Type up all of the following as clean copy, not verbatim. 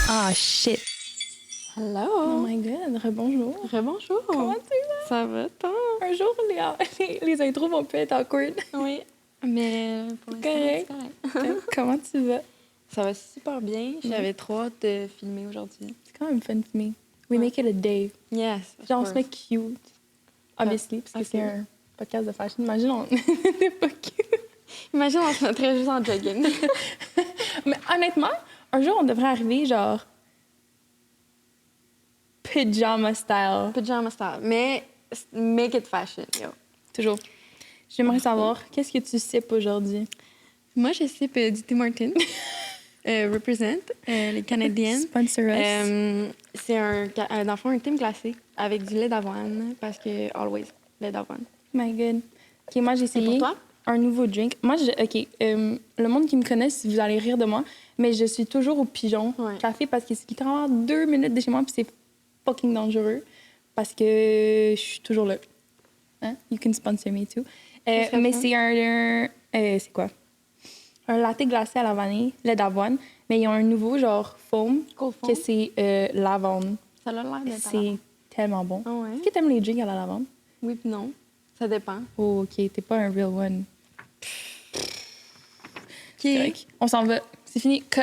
Ah, shit. Hello! Oh my God, rebonjour. Rebonjour! Comment tu vas? Ça va, toi? Un jour, les intros vont plus être awkward. Oui, mais pour l'instant, c'est correct. Comment tu vas? Ça va super bien. J'avais trop hâte de filmer aujourd'hui. C'est quand même fun de filmer. We make it a day. Yes, of Genre, on se met course. cute. Obviously, parce que Ok. c'est un podcast de fashion. Imagine, on n'est pas cute. Imagine, on se mettrait juste en jogging. Mais honnêtement, un jour, on devrait arriver, genre, pyjama style. Pyjama style. Mais make it fashion, yo. Toujours. J'aimerais savoir, qu'est-ce que tu sips aujourd'hui? Moi, je sais du Tim Hortons. Represent, les Canadiennes. Sponsor us. C'est dans le fond, un thym glacé avec du lait d'avoine parce que always, lait d'avoine. My God. OK, moi, j'ai essayé pour toi? un nouveau drink. Moi, OK, le monde qui me connaît, vous allez rire de moi, mais je suis toujours au Pigeon Café parce que c'est littéralement 2 minutes de chez moi puis c'est fucking dangereux parce que je suis toujours là. Hein? You can sponsor me too. Mais c'est c'est quoi? Un latte glacé à la vanille, lait d'avoine, mais ils ont un nouveau genre foam Cold foam? que c'est lavande. Ça a l'air d'être C'est tellement bon. Ah ouais? Est-ce que t'aimes les drinks à la lavande? Oui puis non. Ça dépend. Oh, OK, t'es pas un real one. OK. Correct. On s'en va. C'est fini. Cut.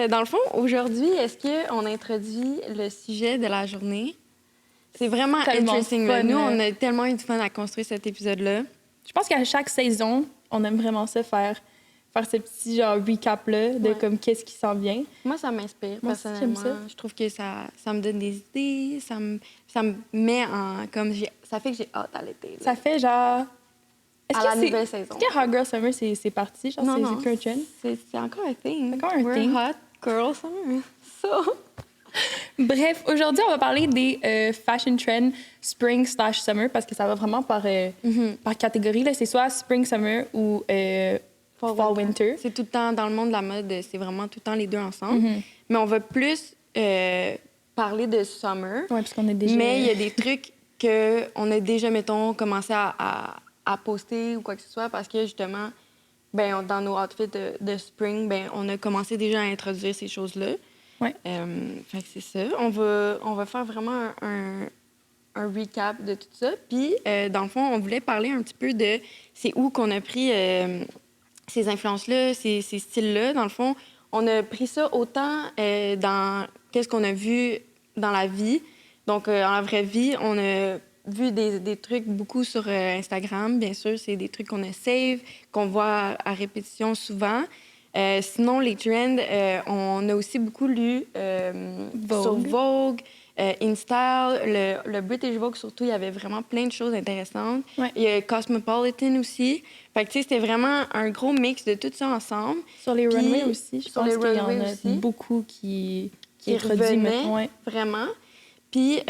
Dans le fond, aujourd'hui, est-ce qu'on introduit le sujet de la journée? C'est vraiment Tellement interesting. fun, Nous, là. on a tellement eu de fun à construire cet épisode-là. Je pense qu'à chaque saison, on aime vraiment ça, faire ce petit genre recap-là de Ouais. comme qu'est-ce qui s'en vient. Moi, ça m'inspire, Moi aussi, personnellement. j'aime ça. Je trouve que ça me donne des idées, ça me met en... ça fait que j'ai hâte à l'été. là. Ça fait genre... À la nouvelle saison. Est-ce que Hot Girl Summer, c'est parti? Genre, Non, c'est qu'un trend? c'est encore un thing. C'est encore un We're thing. hot girl summer. So... Bref, aujourd'hui, on va parler des fashion trends spring/summer parce que ça va vraiment par catégorie. Là. C'est soit spring, summer ou fall, winter. C'est tout le temps, dans le monde de la mode, c'est vraiment tout le temps les deux ensemble. Mais on va plus parler de summer. Oui, parce qu'on est déjà... Mais il y a des trucs qu'on a déjà, mettons, commencé à poster ou quoi que ce soit parce que, justement, dans nos outfits de spring, on a commencé déjà à introduire ces choses-là. Ouais. Fait que c'est ça. On va faire vraiment un recap de tout ça. Puis, dans le fond, on voulait parler un petit peu de c'est où qu'on a pris ces influences-là, ces styles-là. Dans le fond, on a pris ça autant dans qu'est-ce qu'on a vu dans la vie. Donc, dans la vraie vie, on a vu des trucs beaucoup sur Instagram. Bien sûr, c'est des trucs qu'on a save, qu'on voit à répétition souvent. Sinon, les trends, on a aussi beaucoup lu sur Vogue, InStyle, le British Vogue surtout, il y avait vraiment plein de choses intéressantes. Ouais. Il y a Cosmopolitan aussi. Fait que, tu sais, c'était vraiment un gros mix de tout ça ensemble. Sur les Puis, runways aussi, je sur pense les qu'il y en runways a aussi. beaucoup qui revenaient introduisent, ouais. vraiment. Puis,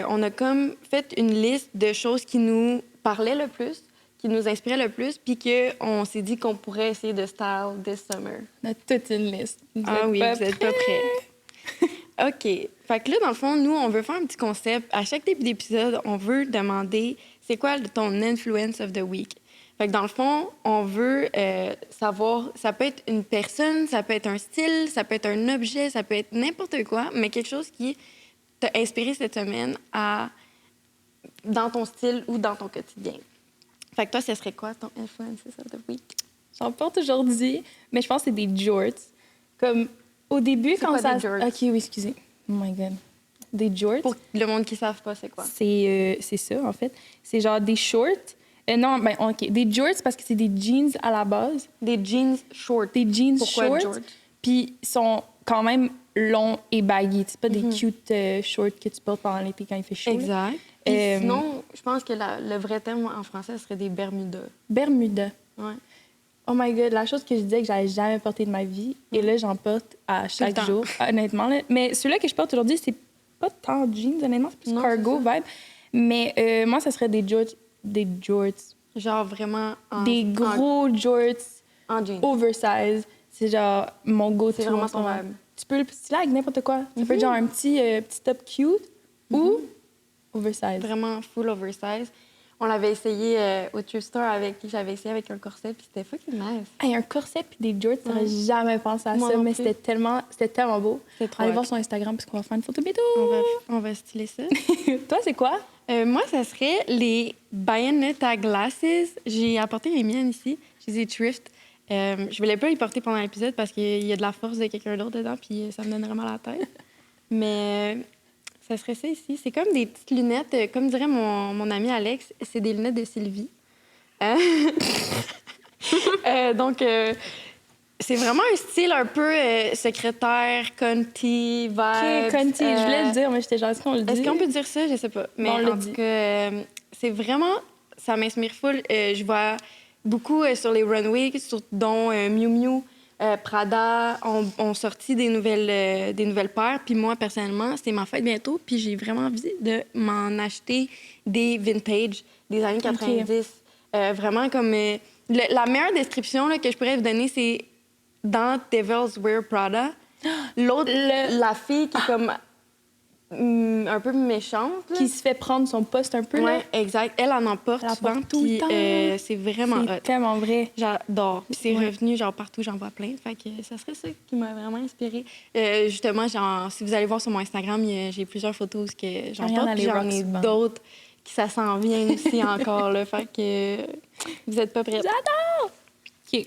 on a comme fait une liste de choses qui nous parlaient le plus, qui nous inspiraient le plus, puis qu'on s'est dit qu'on pourrait essayer de style this summer. On a toute une liste. Vous Vous êtes pas prêts. OK. Fait que là, dans le fond, nous, on veut faire un petit concept. À chaque début d'épisode, on veut demander c'est quoi ton influence of the week. Fait que dans le fond, on veut savoir, ça peut être une personne, ça peut être un style, ça peut être un objet, ça peut être n'importe quoi, mais quelque chose qui t'a inspiré cette semaine dans ton style ou dans ton quotidien. Fait que toi, ce serait quoi ton influence of the week? J'en porte aujourd'hui, mais je pense que c'est des jorts. Comme au début, C'est quand quoi, ça... des jorts? OK, oui, excusez. Oh my God. Des jorts, Pour le monde qui ne savent pas, c'est quoi? c'est ça, en fait. C'est genre des shorts. Non, OK. Des jorts, parce que c'est des jeans à la base. Des jeans short. Des jeans Pourquoi shorts. jorts? Puis ils sont quand même longs et baggy. C'est pas des cute shorts que tu portes pendant l'été quand il fait chaud. là. Exact. Puis sinon, je pense que le vrai terme en français serait des Bermudas. Bermuda. Ouais. Oh my God, la chose que je disais que j'avais jamais portée de ma vie, et là, j'en porte à chaque temps. jour, honnêtement. Là. Mais celui-là que je porte aujourd'hui, c'est pas tant jeans, honnêtement, c'est plus Non, cargo c'est vibe. Mais moi, ça serait des jorts. Genre vraiment Des gros jorts en jeans. oversize. C'est genre mon go-to. C'est vraiment en ce ton moment. vibe. Tu peux le styler avec n'importe quoi. Ça peut être genre un petit top cute ou oversize. Vraiment full oversize. On l'avait essayé au thrift store j'avais essayé avec un corset, puis c'était fucking nice. Hey, un corset puis des jorts, j'aurais jamais pensé à ça, mais c'était tellement beau. Allez voir son Instagram parce qu'on va faire une photo bientôt. On va styler ça. Toi, c'est quoi? Moi, ça serait les Bayonetta Glasses. J'ai apporté les miennes ici. Je les ai thrift. Je voulais pas les porter pendant l'épisode parce qu'il y a de la force de quelqu'un d'autre dedans, puis ça me donnerait mal à la tête. Mais ça serait ça ici. C'est comme des petites lunettes, comme dirait mon ami Alex, c'est des lunettes de Sylvie. Donc, c'est vraiment un style un peu secrétaire, Conti, vibe. OK, Conti, je voulais le dire, mais j'étais genre, est-ce qu'on le dit? Est-ce qu'on peut dire ça? Je sais pas. Mais bon, en tout cas, c'est vraiment... Ça m'inspire full. Je vois beaucoup sur les runways, dont Miu Miu, Prada, ont sorti des nouvelles paires. Puis moi, personnellement, c'est ma fête bientôt. Puis j'ai vraiment envie de m'en acheter des vintage des années 90. Okay. Vraiment comme... la meilleure description là, que je pourrais vous donner, c'est dans Devil's Wear Prada. L'autre, la fille qui est comme un peu méchante. Là. Qui se fait prendre son poste un peu. Oui, là. exact. Elle en emporte souvent. Tout le temps. C'est vraiment C'est tellement vrai. J'adore. Puis c'est revenu genre partout, j'en vois plein. Fait que ça serait ça qui m'a vraiment inspirée. Justement, si vous allez voir sur mon Instagram, j'ai plusieurs photos que j'en porte. Puis j'en ai d'autres qui ça s'en vient aussi encore. Là. Fait que vous êtes pas prêts. J'adore! OK.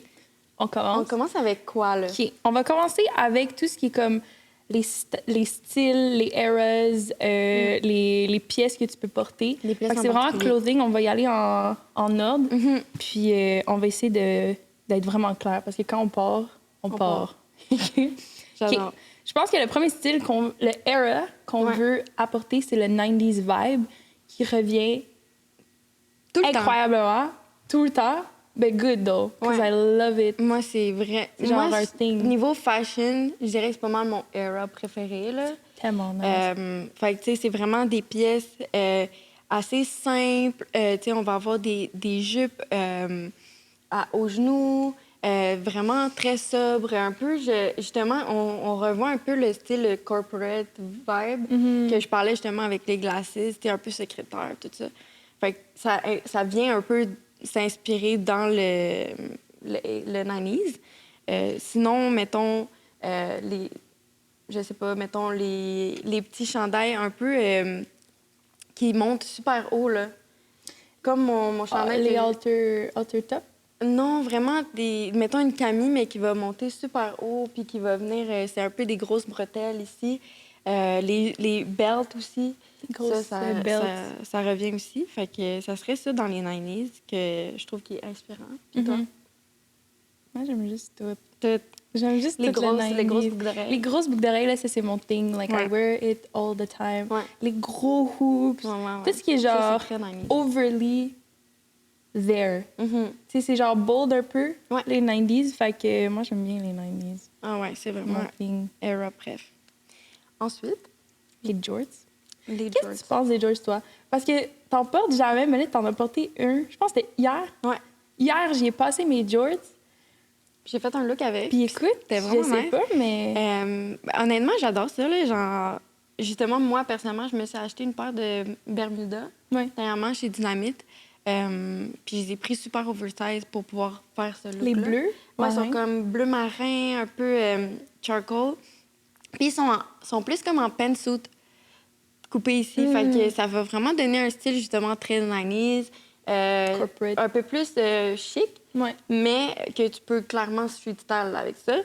On commence. On commence avec quoi, là? OK. On va commencer avec tout ce qui est comme les styles, les eras, les pièces que tu peux porter. Les pièces c'est vraiment clothing. On va y aller en ordre. Mm-hmm. Puis on va essayer d'être vraiment clair parce que quand on part, on part. J'adore. Okay. Je pense que le premier style, le era qu'on veut apporter, c'est le 90s vibe qui revient tout le incroyablement, tout le temps. But good, though, because I love it. Moi, c'est vrai. Genre un thing. Niveau fashion, je dirais que c'est pas mal mon era préféré, là. Tellement nice. Fait que, tu sais, c'est vraiment des pièces assez simples. Tu sais, on va avoir des jupes aux genoux, vraiment très sobres. Un peu, justement, on revoit un peu le style corporate vibe que je parlais justement avec les glasses. C'était un peu secrétaire, tout ça. Fait que ça vient un peu s'inspirer dans le 90s. Sinon, mettons, je sais pas, mettons les petits chandails un peu qui montent super haut, là. Comme mon chandail. Les halter top? Non, vraiment, mettons une camille, mais qui va monter super haut, puis qui va venir... c'est un peu des grosses bretelles ici. Les belts aussi. Ça revient aussi. Fait que ça serait ça dans les 90s que je trouve qui est inspirant. Puis toi? Moi, j'aime juste tout. J'aime juste les grosses boucles d'oreilles. Les grosses boucles d'oreilles, là, ça, c'est mon thing. Like, I wear it all the time. Ouais. Les gros hoops. Tout ce qui est genre overly there. Tu sais, c'est genre bold un peu, les 90s. Fait que moi, j'aime bien les 90s. Ah ouais, c'est vraiment mon thing. Era, bref. Ensuite, les jorts. Qu'est-ce que tu penses des jorts, toi? Parce que t'en portes jamais, mais là, t'en as porté un. Je pense que c'était hier. Ouais. Hier, j'y ai passé mes jorts. J'ai fait un look avec. Puis écoute, c'était vraiment je sais pas, mais... honnêtement, j'adore ça. Là, genre, justement, moi, personnellement, je me suis acheté une paire de Bermuda, dernièrement, chez Dynamite. Puis je les ai pris super oversize pour pouvoir faire ce look-là. Les bleus? Ouais, ils sont comme bleu marin, un peu charcoal. Puis ils sont plus comme en pantsuit coupé ici. Fait que ça va vraiment donner un style justement très 90s. Corporate. Un peu plus chic, mais que tu peux clairement street style avec ça.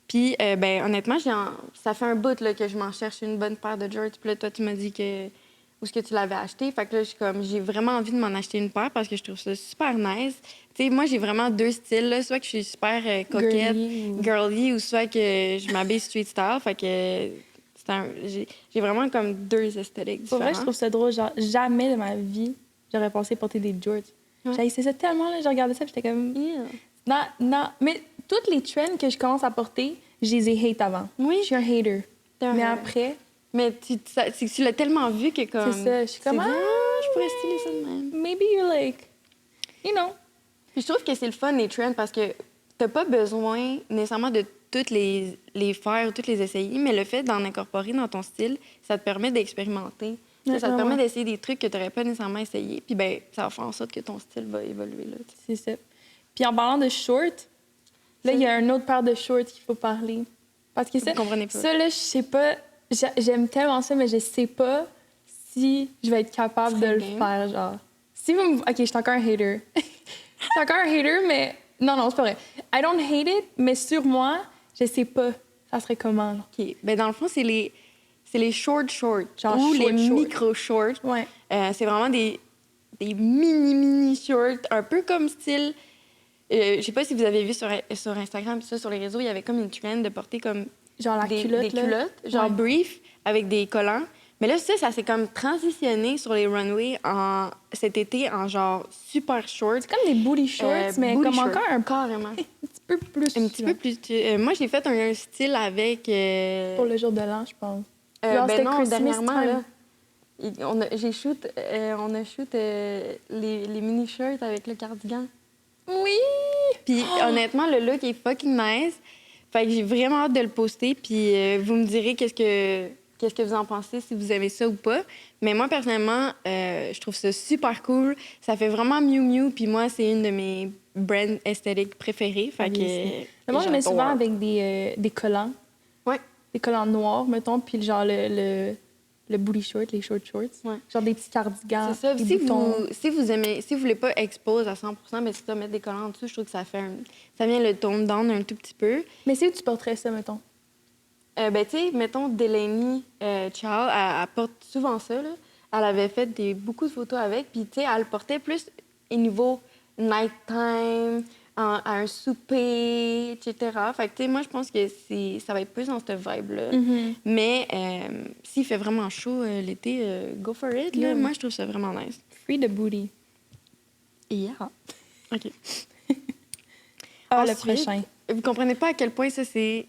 Puis, ben honnêtement, ça fait un bout là, que je m'en cherche une bonne paire de jorts. Puis là, toi, tu m'as dit où est-ce que tu l'avais acheté. Fait que là, j'ai vraiment envie de m'en acheter une paire parce que je trouve ça super nice. Tu sais, moi, j'ai vraiment deux styles. Là. Soit que je suis super coquette, girly, ou soit que je m'habille street style. Fait que j'ai vraiment comme deux esthétiques différentes. Pour vrai, je trouve ça drôle. Genre, jamais de ma vie, j'aurais pensé porter des jorts. J'ai essayé ça tellement, là, je regardais ça, j'étais comme... Non. Mais toutes les trends que je commence à porter, je les ai hate avant. Oui. Je suis un hater. Mais après... Mais tu l'as tellement vu que comme... C'est ça. Je suis comme, je pourrais styler ça de même. Maybe you're like... You know. Puis je trouve que c'est le fun, les trends, parce que t'as pas besoin nécessairement de toutes les faire ou toutes les essayer, mais le fait d'en incorporer dans ton style, ça te permet d'expérimenter. Ça te permet d'essayer des trucs que tu n'aurais pas nécessairement essayé. Puis ben, ça va faire en sorte que ton style va évoluer. Là, c'est ça. Puis en parlant de shorts, là, il y a un autre paire de shorts qu'il faut parler. Parce que ça, là, je sais pas... J'aime tellement ça, mais je sais pas si je vais être capable de le faire, genre. Si vous me... OK, je suis encore un hater. Je suis encore un hater, mais... Non, c'est pas vrai. I don't hate it, mais sur moi, je sais pas ça serait comment, là. OK. Ben dans le fond, c'est les short shorts, genre ou short, les micro-shorts. Ouais. C'est vraiment des mini shorts, un peu comme style... je sais pas si vous avez vu sur Instagram, ça, sur les réseaux, il y avait comme une trend de porter comme genre des culotte, genre brief, avec des collants. Mais là, ça s'est comme transitionné sur les runways cet été en genre super short. C'est comme des booty shorts, mais booty comme shorts, encore un carrément. petit peu plus. Un petit peu plus. Moi, j'ai fait un style avec. Pour le jour de l'an, je pense. Ben non, dernièrement, là. On a shoot les mini-shirts avec le cardigan. Oui! Puis honnêtement, le look est fucking nice. Fait que j'ai vraiment hâte de le poster. Puis vous me direz qu'est-ce que vous en pensez, si vous aimez ça ou pas. Mais moi, personnellement, je trouve ça super cool. Ça fait vraiment Miu Miu. Puis moi, c'est une de mes brands esthétiques préférées. Fait que... Moi, je mets souvent avec des collants. Ouais. Des collants noirs, mettons. Puis genre le booty short, les short shorts. Ouais. Genre des petits cardigans. C'est ça. Des Si boutons. vous voulez pas expose à 100 mais si tu mettre des collants en dessous, je trouve que ça vient le tone down un tout petit peu. Mais c'est où tu porterais ça, mettons? Ben, tu sais, mettons, Delaney Charles, elle porte souvent ça, là. Elle avait fait beaucoup de photos avec, puis, tu sais, elle le portait plus au niveau nighttime, à un souper, etc. Fait que, tu sais, moi, je pense que ça va être plus dans cette vibe-là. Mm-hmm. Mais s'il fait vraiment chaud l'été, go for it, là. Moi, je trouve ça vraiment nice. Free the booty. Yeah. OK. Le prochain. Vous comprenez pas à quel point ça, c'est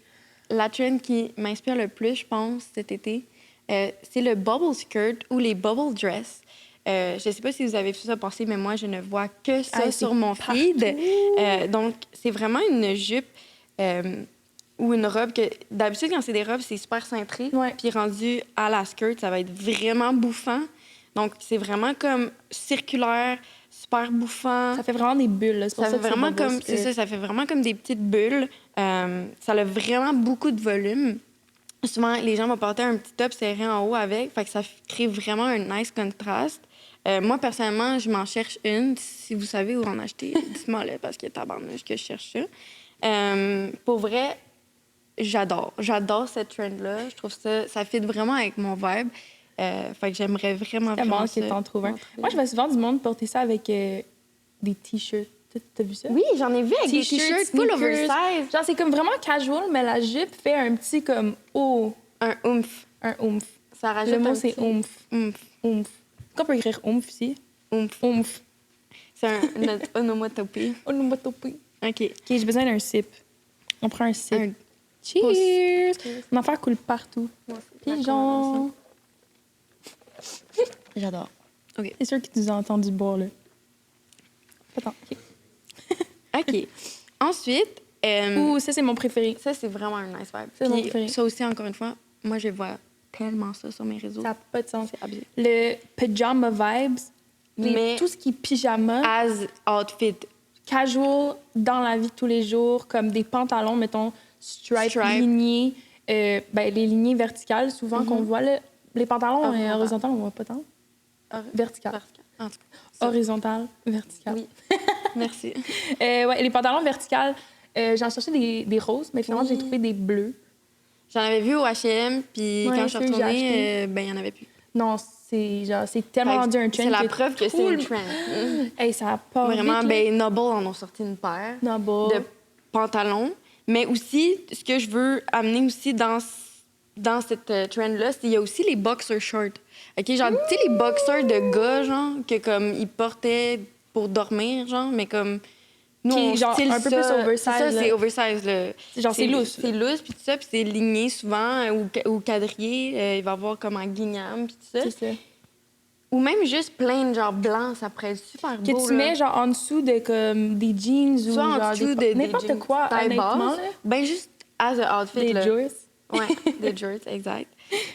la trend qui m'inspire le plus, je pense, cet été. C'est le bubble skirt ou les bubble dress. Je sais pas si vous avez vu ça passer, mais moi, je ne vois que ça sur mon feed. Donc, c'est vraiment une jupe ou une robe que... D'habitude, quand c'est des robes, c'est super cintré. Ouais. Puis rendu à la skirt, ça va être vraiment bouffant. Donc, c'est vraiment comme circulaire, super bouffant. Ça fait vraiment des bulles. Là. C'est pour ça, fait vraiment comme... C'est ça, ça fait vraiment comme des petites bulles. Ça a vraiment beaucoup de volume. Souvent, les gens vont porter un petit top serré en haut avec, fait que ça crée vraiment un nice contraste. Moi, personnellement, je m'en cherche une. Si vous savez où en acheter, dites-moi là, parce que tabarnouche que je cherche ça. Pour vrai, j'adore. J'adore cette trend-là. Je trouve ça fit vraiment avec mon vibe. Fait que j'aimerais vraiment ça. C'est bon que t'en trouves un. Moi, je vois souvent du monde porter ça avec des T-shirts. T'as vu ça? Oui, j'en ai vu avec des T-shirts full oversize. Genre, c'est comme vraiment casual, mais la jupe fait un petit comme un oomph. Un oomph. Ça rajoute le mot, c'est oomph. Oomph. Oomph. Qu'on peut écrire oomph ici? Oomph. Oomph. C'est notre onomatopée. Onomatopée. OK. OK, j'ai besoin d'un sip. On prend un sip. Cheers! Mon affaire coule partout. Pigeon. J'adore. OK. C'est sûr que tu nous as entendu boire, là. Attends, OK. OK. Ensuite... ça, c'est mon préféré. Ça, c'est vraiment un nice vibe. C'est mon préféré. Ça aussi, encore une fois, moi, je vois tellement ça sur mes réseaux. Ça n'a pas de sens. C'est abusé. Le pyjama vibes, tout ce qui est pyjama. As outfit. Casual, dans la vie de tous les jours, comme des pantalons, mettons, stripe. Lignés. Les lignées verticales, souvent, qu'on voit. Là. Les pantalons horizontales, on ne voit pas tant. Vertical. En tout cas. Horizontal, vertical. Oui. Merci. Les pantalons verticales, j'en cherchais des roses, mais finalement, j'ai trouvé des bleus. J'en avais vu au H&M, puis quand je suis retournée, il n'y en avait plus. Non, c'est tellement rendu un trend. C'est la preuve que c'est une trend. Hey, ça a pas vraiment, vite, Noble en ont sorti une paire Noble. De pantalons. Mais aussi, ce que je veux amener aussi dans cette trend-là, il y a aussi les boxer shorts. OK, genre, tu sais, les boxers de gars, genre, que comme ils portaient pour dormir, genre, mais comme... Nous, on genre style un peu ça. plus oversize. Ça, c'est oversize, là. Genre, c'est loose. C'est loose, puis tout ça, puis c'est ligné souvent, ou quadrillé. Il va y avoir comme un guigname, puis tout ça. C'est ça. Ou même juste plain, genre blanc, ça pourrait être super beau. Que tu mets, genre, en dessous de comme, des jeans ou soit genre en dessous n'importe jeans quoi, honnêtement. Ben juste as a outfit, des là. jorts. Ouais, des jorts, exact.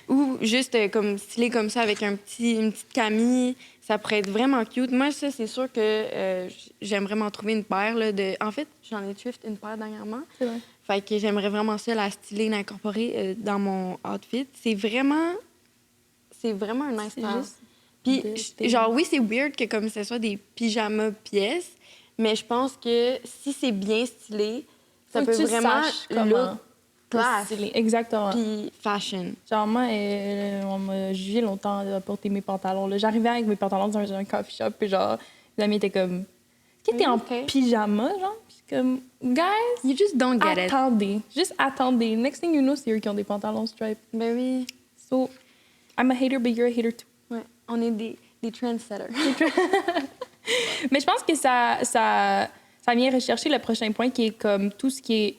Ou juste comme stylé comme ça avec une petite camille. Ça pourrait être vraiment cute. Moi, ça, c'est sûr que j'aime vraiment trouver une paire. Là, En fait, j'en ai thrift une paire dernièrement. C'est vrai. Fait que j'aimerais vraiment ça, la styler, l'incorporer dans mon outfit. C'est vraiment un nice C'est style. juste Puis, de- genre, oui, c'est weird que comme ce soit des pyjamas pièces, mais je pense que si c'est bien stylé, ça Faut que peut tu vraiment saches look comment class. stylé. Exactement. Puis fashion. Genre, moi, on m'a jugé longtemps de porter mes pantalons. Là. J'arrivais avec mes pantalons dans un coffee shop, puis genre, les amis étaient comme, est-ce que t'es en Ok. pyjama, genre? Puis comme, guys, You just don't get it. attendez. Juste attendez. Next thing you know, c'est eux qui ont des pantalons stripes. Ben oui. So, I'm a hater, but you're a hater too. Ouais. On est des trendsetters. Mais je pense que ça vient rechercher le prochain point qui est comme tout ce qui est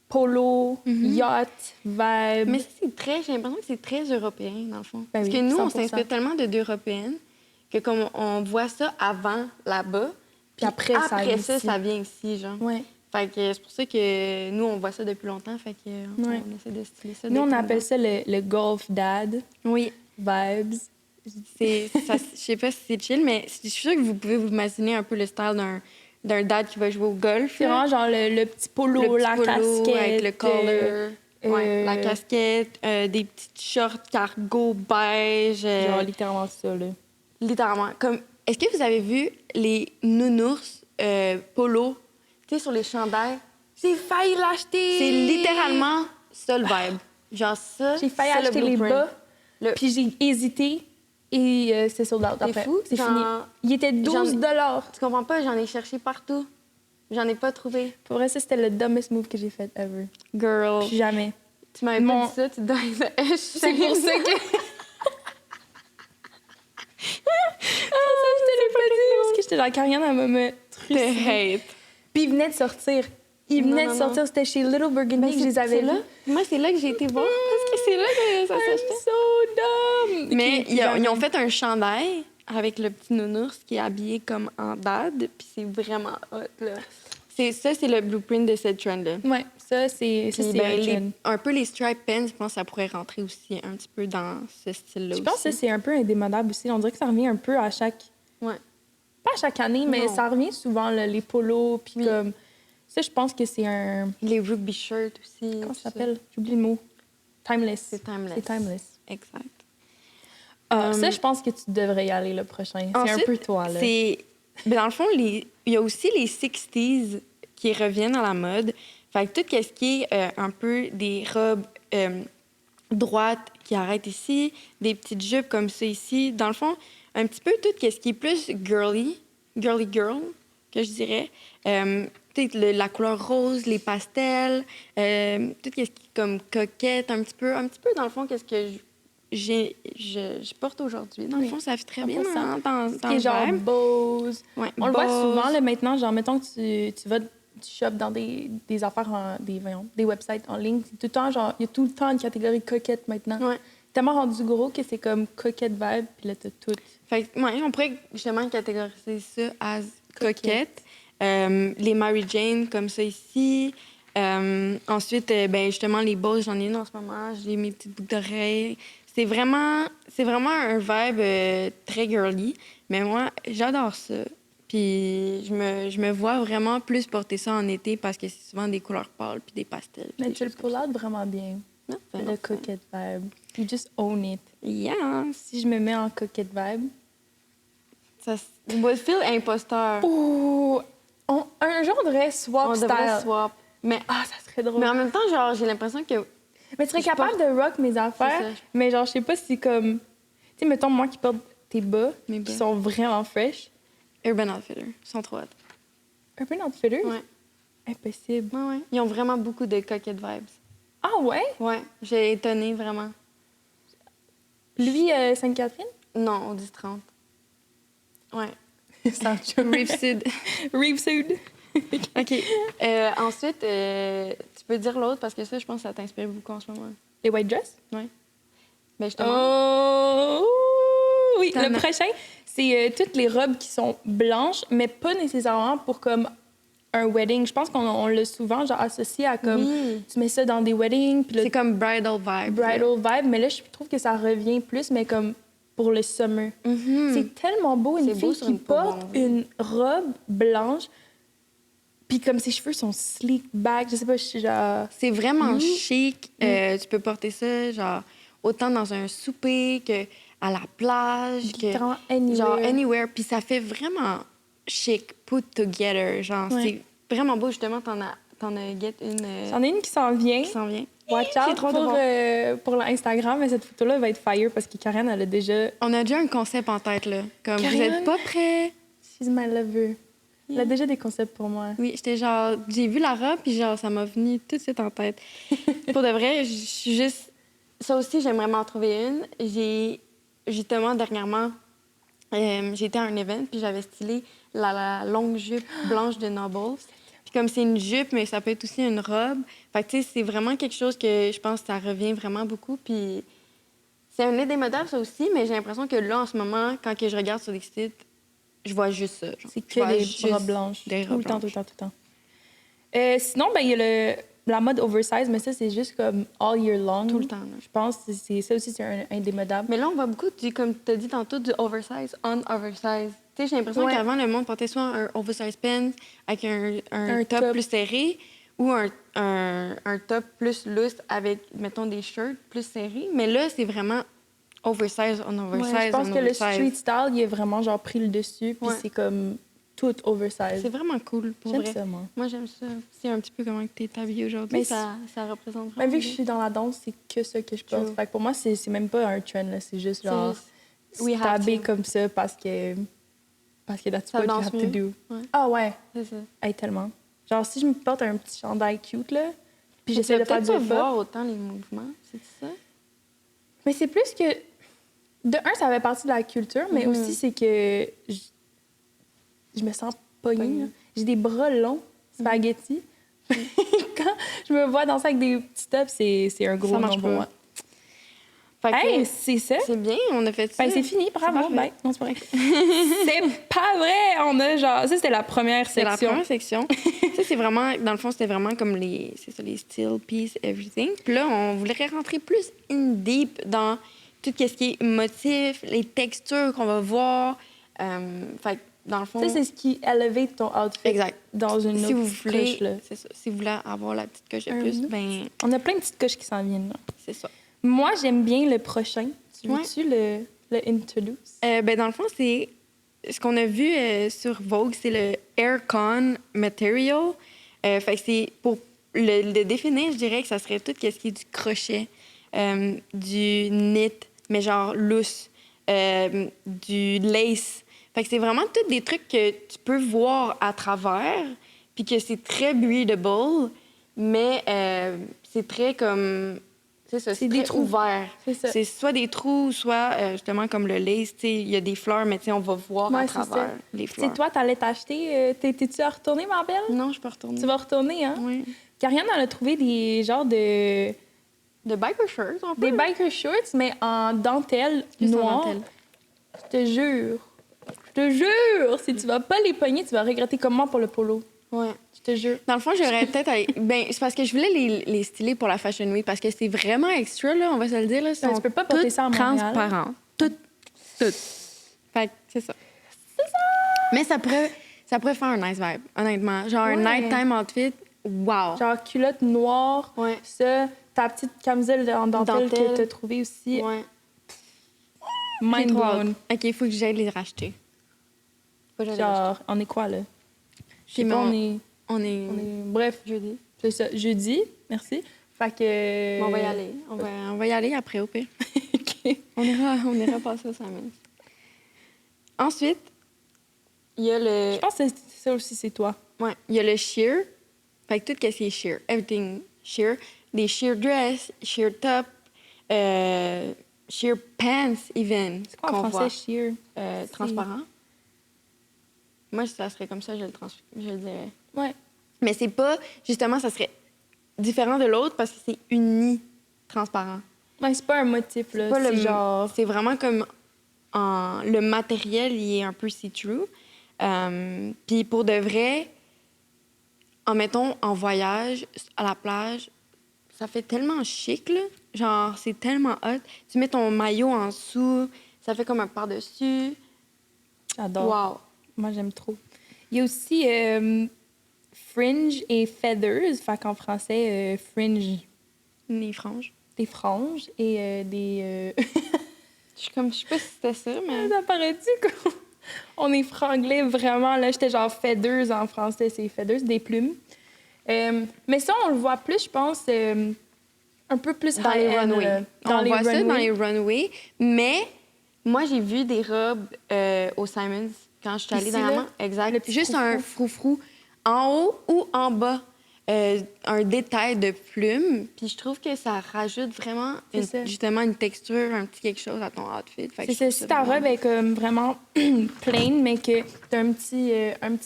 polo, yacht, vibe. Mais j'ai l'impression que c'est très européen, dans le fond. Ben Parce oui, que nous, on 100%. s'inspire tellement d'Européennes que comme on voit ça avant, là-bas, puis après, ça vient ici. ça vient ici, genre. Ouais. Fait que c'est pour ça que nous, on voit ça depuis longtemps, fait que Ouais. on essaie de styler ça. Nous, on d'être appelle ça le golf dad Oui. vibes. Je sais pas si c'est chill, mais je suis sûre que vous pouvez vous imaginer un peu le style d'un dad qui va jouer au golf. C'est là. vraiment genre le petit polo, Le petit la polo casquette. avec le collar. Ouais, la euh, casquette, des petites shorts cargo beige. Genre littéralement ça, là. Littéralement. Comme, est-ce que vous avez vu les nounours polo, tu sais, sur les chandails? J'ai failli l'acheter! C'est littéralement ça le vibe. Genre ça, J'ai failli ça, le acheter les blueprint. bas, puis j'ai hésité et c'est sold out après. fou? C'est Genre, fini. Il était 12 Tu comprends pas? J'en ai cherché partout. J'en ai pas trouvé. Pour vrai, ça, c'était le dumbest move que j'ai fait ever. Girl. Plus jamais. Tu m'avais Mon- pas dit ça, tu dois être C'est pour ça que... ça, je te l'ai pas dit parce que j'étais dans Karianne, elle m'a me trucidé. hate. Puis il venait de sortir. Il Non, venait non, de sortir. C'était chez Little Burgundy Ben, que je les avais là. vus. Moi, c'est là que j'ai été voir. Parce que c'est là que ça I'm s'achetait. so dumb! Mais Ok, ils ont fait un chandail avec le petit nounours qui est habillé comme en dad, puis c'est vraiment hot, là. C'est le blueprint de cette trend-là. Ouais, ça, c'est Puis, un ben, trend. un peu les stripe pants, je pense que ça pourrait rentrer aussi un petit peu dans ce style-là Je pense que aussi. c'est un peu indémodable aussi. On dirait que ça revient un peu à chaque... Ouais. Pas à chaque année, mais Non. ça revient souvent, là, les polos, puis Oui. comme... Ça, je pense que c'est un... Les rugby shirts aussi. Comment tout ça s'appelle? J'oublie le mot. Timeless. C'est timeless. C'est timeless. Exact. Ça, je pense que tu devrais y aller le prochain. C'est un Ensuite, peu toi, là. Ben, dans le fond, il y a aussi les 60s qui reviennent à la mode. Fait que tout ce qui est un peu des robes droites qui arrêtent ici, des petites jupes comme ça ici. Dans le fond, un petit peu tout ce qui est plus girly girl, que je dirais. Peut-être la couleur rose, les pastels, tout ce qui est comme coquette, un petit peu dans le fond, qu'est-ce que je porte aujourd'hui. Dans le Oui. fond, ça fait très bien 100%. dans Qui est le genre vibe. Bose. Ouais, On le voit Bose. souvent, là, maintenant. Genre, mettons que tu vas... Tu shoppes dans des affaires, des websites en ligne. C'est tout le temps, genre, il y a tout le temps une catégorie coquette maintenant. Ouais. Tellement rendu gros que c'est comme coquette vibe, puis là, t'as tout. Fait que, ouais, on pourrait justement catégoriser ça as coquette. Les Mary Jane, comme ça ici. Ensuite, ben, justement, les Bose, j'en ai une en ce moment. J'ai mes petites boucles d'oreilles. C'est vraiment un vibe très girly. Mais moi, j'adore ça. Puis je me vois vraiment plus porter ça en été parce que c'est souvent des couleurs pâles puis des pastels. Mais tu le pull out vraiment bien. Non, Le coquette vibe. You just own it. Yeah. Si je me mets en coquette vibe... Ça va feel imposteur. Ouh! Un jour, on devrait swap On style. devrait swap. Mais, Ah, ça serait drôle. mais en même temps, genre, j'ai l'impression que... Mais tu serais je capable de rock mes affaires, C'est ça. mais genre, je sais pas si comme... Tu sais, mettons, moi qui porte tes bas, Mes qui bas. sont vraiment fresh. Urban Outfitters, ils sont trop hot. Urban Outfitters? Ouais. Impossible. Ouais. Ils ont vraiment beaucoup de coquette vibes. Ah ouais? Ouais, j'ai étonné vraiment. Lui, Sainte-Catherine? Non, au 10-30. Ouais. Rive Sud. Rive Sud. OK. Ensuite, tu peux dire l'autre parce que ça, je pense que ça t'inspire beaucoup en ce moment. Les white dress? Ouais. Ben, justement. Oh! Oui, T'en le as- prochain, c'est toutes les robes qui sont blanches, mais pas nécessairement pour comme un wedding. Je pense qu'on l'a souvent genre, associé à comme... Oui. Tu mets ça dans des weddings. Puis là, C'est comme bridal vibe. bridal vibe. Mais là, je trouve que ça revient plus, mais comme pour le summer. C'est tellement beau, une C'est beau fille sur qui une peau porte bronzée. une robe blanche, puis comme ses cheveux sont sleek back, je sais pas, je suis genre... C'est vraiment chic. Tu peux porter ça, genre, autant dans un souper que à la plage, Littéralement que anywhere. genre anywhere. Puis ça fait vraiment chic, put together. Genre, Ouais. c'est vraiment beau. Justement, t'en as get une J'en ai une qui s'en vient. qui s'en vient. Watch J'ai out trop de pour l'Instagram, mais cette photo-là va être fire parce que Karen, elle a déjà... On a déjà un concept en tête, là. Comme, vous Karen? êtes pas prêts? She's my lover. Elle a déjà des concepts pour moi. Oui, j'étais genre... J'ai vu la robe, puis genre, ça m'a venu tout de suite en tête. Pour de vrai, je suis juste... Ça aussi, j'aimerais m'en trouver une. J'ai... Justement, dernièrement, j'étais à un event, puis j'avais stylé la longue jupe blanche de Nobles. Puis comme c'est une jupe, mais ça peut être aussi une robe. Fait que, tu sais, c'est vraiment quelque chose que je pense que ça revient vraiment beaucoup. Puis c'est un indémodable, ça aussi, mais j'ai l'impression que là, en ce moment, quand que je regarde sur des sites, je vois juste ça. Genre. C'est Je que vois des juste robes blanches. des Tout robes le temps, tout le blanches. temps, tout le temps. Sinon, ben, il y a la mode oversize, mais ça, c'est juste comme all year long. Tout le temps, là. Je pense que ça aussi, c'est un indémodable. Mais là, on voit beaucoup, comme tu as dit tantôt, du oversize, on oversize. Tu sais, j'ai l'impression Ouais. qu'avant, le monde portait soit un oversize pants avec un Un top, top. plus serré ou un top plus loose avec, mettons, des shirts plus serrés. Mais là, c'est vraiment oversize, on oversize, Ouais, je pense on que le oversize. street style, il a vraiment genre pris le dessus, puis Ouais. c'est comme tout oversize. C'est vraiment cool, pour J'aime vrai. ça, moi. Moi, j'aime ça. C'est un petit peu comment tu es habillée aujourd'hui. Mais Ça représente Même vraiment vu que je bien. suis dans la danse, c'est que ça que je porte. True. Fait que pour moi, c'est même pas un trend, là. C'est juste genre... C'est- we have t'habiller to. comme ça parce que that's Ça what you danse have to mieux. do. Ouais. Ah ouais, C'est ça. hey, tellement. Genre, si je me porte un petit chandail cute, là, puis Mais j'essaie tu de vas faire peut-être du pas hip-hop... voir autant les mouvements, c'est ça? Mais c'est plus que... De un, ça fait partie de la culture, mais aussi, c'est que je me sens pognée. Pognée. là. J'ai des bras longs, spaghetti. Quand je me vois danser avec des petits tops, c'est un gros Ça marche nom pour pas. moi. Fait que Hey, c'est ça? c'est bien, on a fait ça. Ben, c'est fini, bravo. parfait. Bye. Non, c'est pas vrai. C'est pas vrai! On a genre... Ça, c'était la première C'est la section. première section. Ça, c'est vraiment... Dans le fond, c'était vraiment comme les... C'est ça, les style, piece, everything. Puis là, on voudrait rentrer plus in deep dans tout ce qui est motif, les textures qu'on va voir. Fait que, dans le fond... Ça, c'est ce qui élève ton outfit Exact. dans une Si autre vous voulez... couche, là. C'est ça. Si vous voulez avoir la petite coche de Un plus, autre. ben On a plein de petites coches qui s'en viennent, là. c'est ça. Moi, j'aime bien le prochain. Tu Ouais. veux-tu le introduce? Ben, dans le fond, c'est ce qu'on a vu sur Vogue, c'est le Aircon Material. Fait que c'est pour le définir, je dirais que ça serait tout ce qui est du crochet, du knit, mais genre loose, du lace. Fait que c'est vraiment tous des trucs que tu peux voir à travers, puis que c'est très breathable, mais c'est très comme... C'est ça, c'est des très trous. ouvert. C'est ça. C'est soit des trous, soit justement comme le lace, tu sais, il y a des fleurs, mais tu sais, on va voir à Ouais, c'est ça. travers les Tu fleurs. sais, toi, t'allais t'acheter... T'es-tu à retourner, ma belle? Non, je peux retourner. Tu vas retourner, hein? Oui. Karianne, elle a trouvé des genres de... De biker shirts, un peu. Des biker shorts, mais en dentelle Juste en noire. dentelle. Je te jure. Je te jure! Si tu vas pas les pogner, tu vas regretter comme moi pour le polo. Ouais. Je te jure. Dans le fond, j'aurais peut-être... Ben, c'est parce que je voulais les styler pour la Fashion Week, parce que c'est vraiment extra, là, on va se le dire. Là, Ben, tu peux pas porter ça à Montréal. transparent. Tout. Fait que c'est ça. Mais ça pourrait faire un nice vibe, honnêtement. Genre un Ouais. nighttime outfit, wow. Genre culotte noire, Ouais. ça, ta petite camisole en dentelle, Dentelle. que t'as trouvée aussi. Ouais. Mind J'ai trop hâte. blown. OK, il faut que j'aille les racheter. Faut que j'aille les racheter. Genre, on est quoi, là? Je sais Puis pas, mon- on est... On est... Bref, jeudi. c'est ça. Jeudi, merci. Fait que... On va y aller. On va y aller après, au pire. OK. On ira passer 5 minutes. Ensuite, il y a le... Je pense que ça aussi, c'est toi. Ouais, il y a le sheer. Fait que tout ce qui est sheer. Everything sheer. Des sheer dress, sheer top, sheer pants, even. C'est quoi en français, sheer? Transparent. Moi, ça serait comme ça, je le dirais. Ouais. Mais c'est pas... Justement, ça serait différent de l'autre parce que c'est uni transparent. Ouais, c'est pas un motif, là. Pas C'est le genre... C'est vraiment comme le matériel, il est un peu see-through. Puis pour de vrai, mettons, en voyage, à la plage, ça fait tellement chic, là. Genre, c'est tellement hot. Tu mets ton maillot en dessous, ça fait comme un par-dessus. J'adore. Wow. Moi, j'aime trop. Il y a aussi fringe et feathers. Fait qu'en français, fringe, Les franges. des franges et des... Je sais pas si c'était ça, mais... Ça paraît-tu qu'on est franglais vraiment? Là, j'étais genre feathers en français. C'est feathers, des plumes. Mais ça, on le voit plus, je pense, un peu plus Dans les high-end, runways. là. On voit ça dans les runways, mais moi, j'ai vu des robes au Simons quand je suis allée Ici, dernièrement. là, Exact. le petit Juste un froufrou. froufrou en haut ou en bas. Un détail de plumes. Puis je trouve que ça rajoute vraiment, ça. justement, une texture, un petit quelque chose à ton outfit. Fait que C'est je ça. trouve Si ta robe est comme vraiment plain, mais que t'as un petit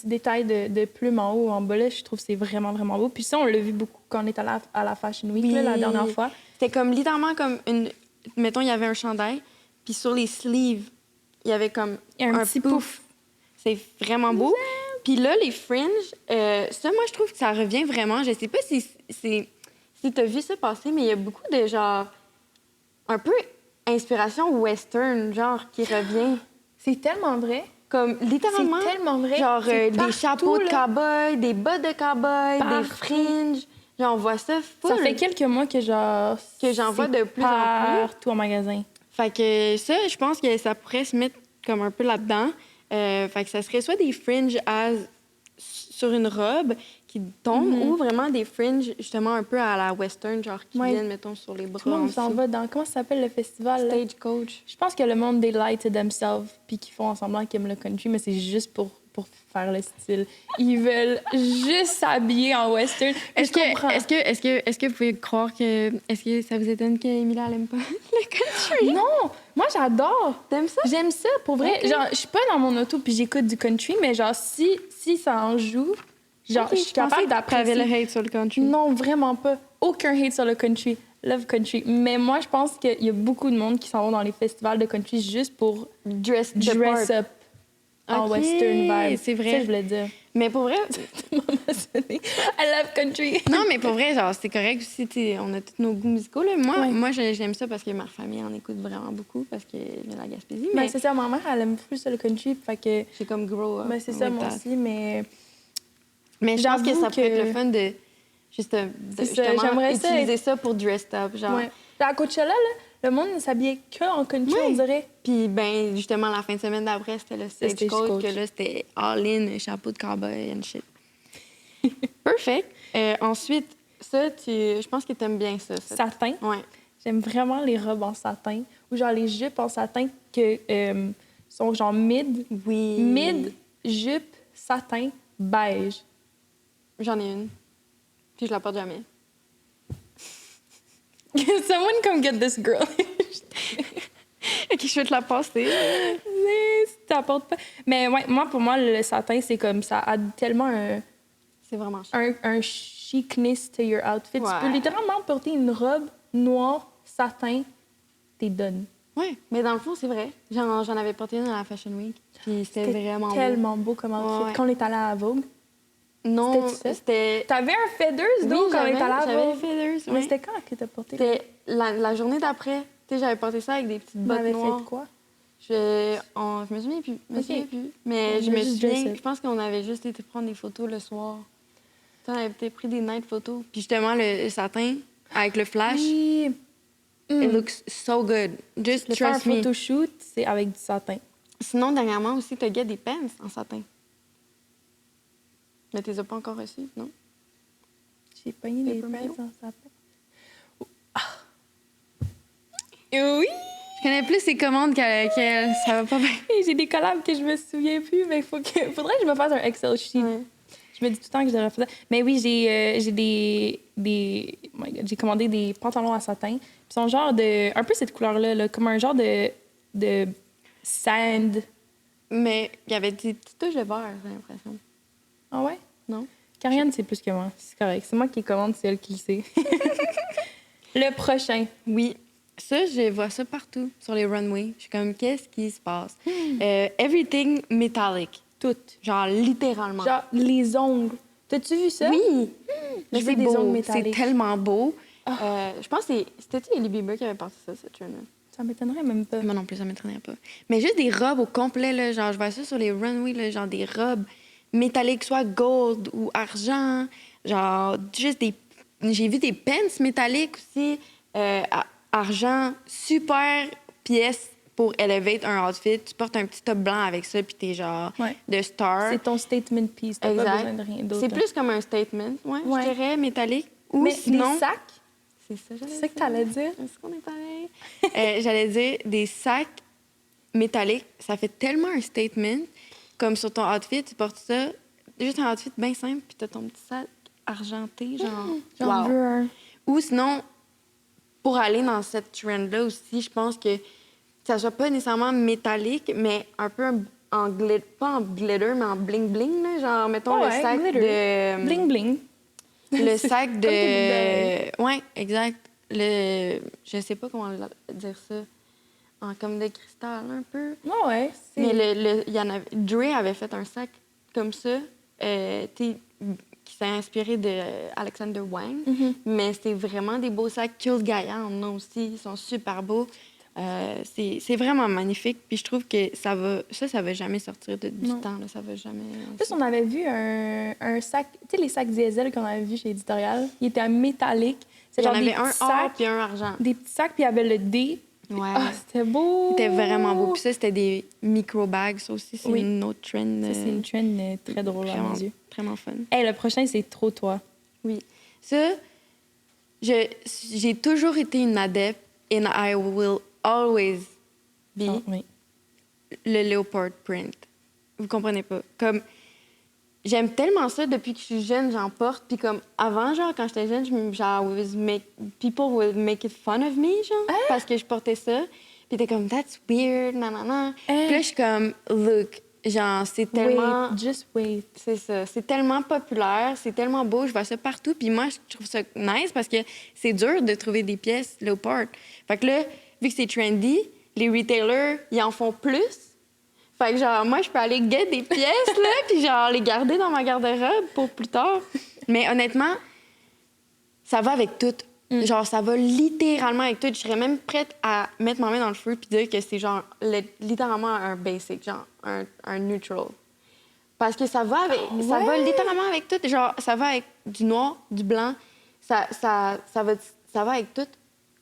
détail de plume en haut ou en bas, là, je trouve que c'est vraiment, vraiment beau. Puis ça, on l'a vu beaucoup quand on est allé à la Fashion Week, là, la dernière fois. C'était comme littéralement comme une... Mettons, il y avait un chandail, puis sur les sleeves, il y avait comme Il y a un petit pouf. C'est vraiment beau. Puis là, les fringes, ça, moi, je trouve que ça revient vraiment. Je sais pas si t'as vu ça passer, mais il y a beaucoup de, genre, un peu inspiration western, genre, qui revient. C'est tellement vrai. Comme, littéralement. C'est tellement vrai. Genre, C'est des partout, chapeaux de là. cow-boy, des bottes de cow-boy, des Partout. fringes. Genre, on voit ça full. Ça fait quelques mois que, genre... Que j'en vois de plus en plus. Partout en magasin. Fait que ça, je pense que ça pourrait se mettre comme un peu là-dedans. Fait que ça serait soit des fringes sur une robe qui tombent ou vraiment des fringes justement un peu à la western, genre qui viennent, mettons, sur les bras. Tout le monde en s'en dessous. va dans... Comment ça s'appelle le festival? là? Stagecoach. Je pense que le monde, they lie to themselves puis qu'ils font en semblant qu'ils aiment le country, mais c'est juste pour faire le style. Ils veulent juste s'habiller en western. Est-ce que vous pouvez croire que... Est-ce que ça vous étonne qu'Emilia n'aime pas le country? Non! Moi, j'adore! T'aimes ça? J'aime ça, pour vrai. Ok. Genre, je suis pas dans mon auto puis j'écoute du country, mais genre, si ça en joue, genre, Ok, je suis capable d'apprécier d'apprécier. le hate sur le country. Non, vraiment pas. Aucun hate sur le country. Love country. Mais moi, je pense qu'il y a beaucoup de monde qui s'en vont dans les festivals de country juste pour Dress up en Ok, western vibe. c'est vrai. Ça, je voulais dire. Mais pour vrai... I love country. Non, mais pour vrai, genre, c'est correct aussi, t'sais, on a tous nos goûts musicaux. Là. Ouais. Moi, j'aime ça parce que ma famille en écoute vraiment beaucoup, parce que je viens de la Gaspésie. Ben, Mais c'est ça, ma mère, elle aime plus ça, le country. Fait que, j'ai comme grow up. ben, c'est ça, with moi that. aussi, mais Mais je pense que j'avoue ça peut être le fun de, C'est ça, justement, j'aimerais ça utiliser ça pour dressed up, genre. ouais. À Coachella, là, le monde ne s'habillait que en country, Ouais. on dirait. Puis, ben, justement, la fin de semaine d'après, c'était le stagecoach, stagecoach. que là, c'était all-in, chapeau de cowboy and shit. Perfect. Ensuite, ça, je pense que t'aimes bien ça. Satin. Ouais. J'aime vraiment les robes en satin. Ou genre les jupes en satin que sont genre mid. Oui. Mid, jupe, satin, beige. J'en ai une. Puis je la porte jamais. Someone come get this girl. OK, je vais te la passer. Mais si t'apportes pas. Mais ouais, pour moi, le satin, c'est comme ça a tellement C'est vraiment chic. un chicness to your outfit. Ouais. Tu peux littéralement porter une robe noire, satin, t'es done. Oui, mais dans le fond, c'est vrai. J'en avais porté une à la Fashion Week. Puis c'était vraiment beau. tellement beau comme outfit. Ouais. Quand on est allé à Vogue. Non, C'était ça? c'était... T'avais un feathers, Oui, donc, quand on est allé à j'avais les Vogue. feathers, Mais oui. c'était quand que t'as porté? C'était la journée d'après. Tu sais, j'avais porté ça avec des petites On bottes avait noires. fait quoi? Je me souviens plus. Mais On je a me juste souviens, dressé. je pense qu'on avait juste été prendre des photos le soir. Tu sais, on avait peut-être pris des night photos. Puis justement, le satin avec le flash, Oui. it looks so good. Just Le faire un trust me. photoshoot, c'est avec du satin. Sinon, dernièrement aussi, tu as des pants en satin. Mais tu les as pas encore reçus, non? J'ai pogné des Paper mail? pinces en satin. Oui! Je connais plus ses commandes qu'elle ça va pas bien. J'ai des collabs que je me souviens plus, mais faudrait que je me fasse un Excel sheet. Ouais. Je me dis tout le temps que je devrais faire ça. Mais oui, j'ai oh my God, j'ai commandé des pantalons à satin. Puis ils sont genre de... Un peu cette couleur-là, là, comme un genre de sand. Mais il y avait des petites touches de vert, j'ai l'impression. Ah ouais? Non? Karianne, c'est plus que moi. C'est correct. C'est moi qui commande, c'est elle qui le sait. Le prochain. Oui. Ça, je vois ça partout sur les runways. Je suis comme, qu'est-ce qui se passe? Everything metallic. Tout. Genre, littéralement. Genre, les ongles T'as-tu vu ça? Oui! Mais Je c'est veux des beau. ongles C'est métalliques. tellement beau. Je pense que c'était Hailey Bieber qui avait parti ça, cette trend-là. Ça m'étonnerait même pas. Moi non plus, ça m'étonnerait pas. Mais juste des robes au complet, là, genre, je vois ça sur les runways, là, genre des robes métalliques, soit gold ou argent. Genre, juste des... J'ai vu des pants métalliques aussi, argent, super pièce pour elevate un outfit. Tu portes un petit top blanc avec ça, puis t'es genre de star. C'est ton statement piece, t'as pas besoin de rien d'autre. C'est plus comme un statement, je dirais, métallique. Ou mais sinon... des sacs? C'est ça, C'est ça que t'allais dire? Est-ce qu'on est pareil? J'allais dire des sacs métalliques. Ça fait tellement un statement. Comme sur ton outfit, tu portes ça, juste un outfit bien simple, puis t'as ton petit sac argenté, genre... J'en veux un. Ou sinon, pour aller dans cette trend-là aussi, je pense que ça soit pas nécessairement métallique, mais un peu en glitter, pas en glitter, mais en bling-bling, là. Genre, mettons le sac glitter. de... Bling-bling. Le sac de... Comme tes boucles Ouais, exact. Je sais pas comment dire ça. Comme de cristal, un peu. Ouais, c'est... Mais Dre avait fait un sac comme ça, qui s'est inspiré de Alexander Wang. Mais c'est vraiment des beaux sacs. Jules Gaillan en a aussi. Ils sont super beaux. C'est vraiment magnifique. Puis je trouve que ça va jamais sortir du temps. Là, ça va jamais... En plus, on avait vu un sac... Tu sais, les sacs diesel qu'on avait vu chez Éditorial? Il était métallique. Il y en avait un or puis un argent. Des petits sacs, puis il y avait le D. Ouais. Ah, c'était beau! C'était vraiment beau. Puis ça, c'était des micro-bags. Ça aussi, c'est une autre trend. Ça, c'est une trend très drôle à mes yeux. Vraiment fun. Hey, le prochain, c'est trop toi. Oui. Ça, j'ai toujours été une adepte and I will always be le leopard print. Vous comprenez pas? Comme, j'aime tellement ça depuis que je suis jeune, j'en porte. Puis comme, avant, genre, quand j'étais jeune, people would make it fun of me, genre, parce que je portais ça. Puis t'es comme, that's weird, nanana. Puis là, je suis comme, look, genre, c'est tellement... Wait, just wait. C'est ça. C'est tellement populaire, c'est tellement beau, je vois ça partout. Puis moi, je trouve ça nice parce que c'est dur de trouver des pièces leopard. Fait que là, vu que c'est trendy, les retailers, ils en font plus. Fait que genre, moi, je peux aller get des pièces, là, puis genre, les garder dans ma garde-robe pour plus tard. Mais honnêtement, ça va avec tout. Genre, ça va littéralement avec tout. Je serais même prête à mettre ma main dans le feu puis dire que c'est genre littéralement un basic, genre un neutral. Parce que ça va avec, ça va littéralement avec tout. Genre, ça va avec du noir, du blanc. Ça va avec tout.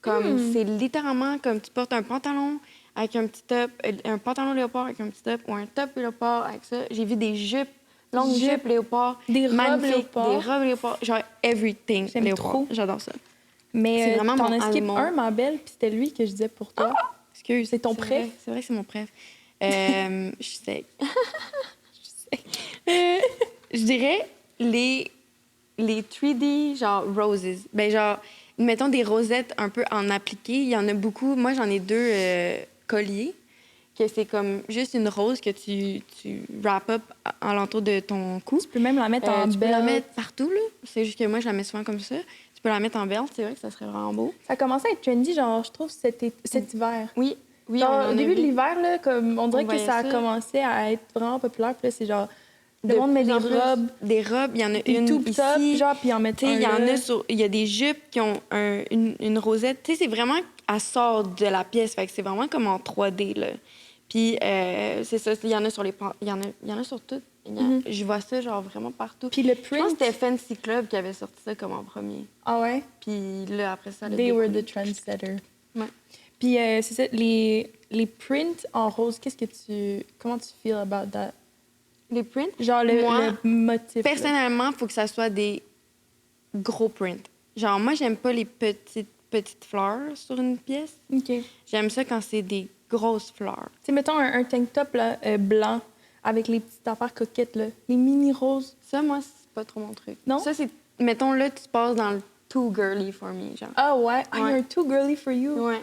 Comme, c'est littéralement comme tu portes un pantalon avec un petit top, un pantalon léopard avec un petit top ou un top léopard avec ça. J'ai vu des jupes, longues jupes léopard. Des robes léopard. Des robes léopard. Genre, everything J'aime léopard. trop. J'adore ça. Mais vraiment t'en mon as skip animal. un, ma belle, puis c'était lui que je disais pour toi. Excuse. C'est ton préf? C'est vrai que c'est mon préf. Je sais. Je dirais les 3D, genre roses. Ben genre, mettons des rosettes un peu en appliqué. Il y en a beaucoup. Moi, j'en ai 2 colliers, que c'est comme juste une rose que tu wrap up à l'entour de ton cou. Tu peux même la mettre en belt. Tu peux la mettre partout, là. C'est juste que moi, je la mets souvent comme ça. Tu peux la mettre en belt, c'est vrai que ça serait vraiment beau. Ça a commencé à être trendy, genre, je trouve, cet hiver. Oui. Genre, au début de l'hiver, là, comme, on dirait que ça a commencé à être vraiment populaire. Puis là, c'est genre, le monde met des robes. Des robes, il y en a des une tout ici. top, genre, puis en mettre il y en a il y a des jupes qui ont une rosette. Tu sais, c'est vraiment, elle sort de la pièce. Fait que c'est vraiment comme en 3D, là. Puis, c'est ça, il y en a sur les... Il y en a sur tout. Je vois ça, genre, vraiment partout. Puis le Je print... pense que c'était Fancy Club qui avait sorti ça comme en premier. Ah ouais? Puis là, après ça... They were the trendsetter. Ouais. Puis, c'est ça, les prints en rose, comment tu feel about that? Les prints? Genre le motif. Personnellement, il faut que ça soit des gros prints. Genre, moi, j'aime pas les petites fleurs sur une pièce. OK. J'aime ça quand c'est des grosses fleurs. Tu sais, mettons un tank top là, blanc avec les petites affaires coquettes, là. Les mini roses. Ça, moi, c'est pas trop mon truc. Non? Ça, c'est... Mettons, là, tu passes dans le too girly for me, genre. Ah ouais? Ah, il y a un too girly for you? Ouais.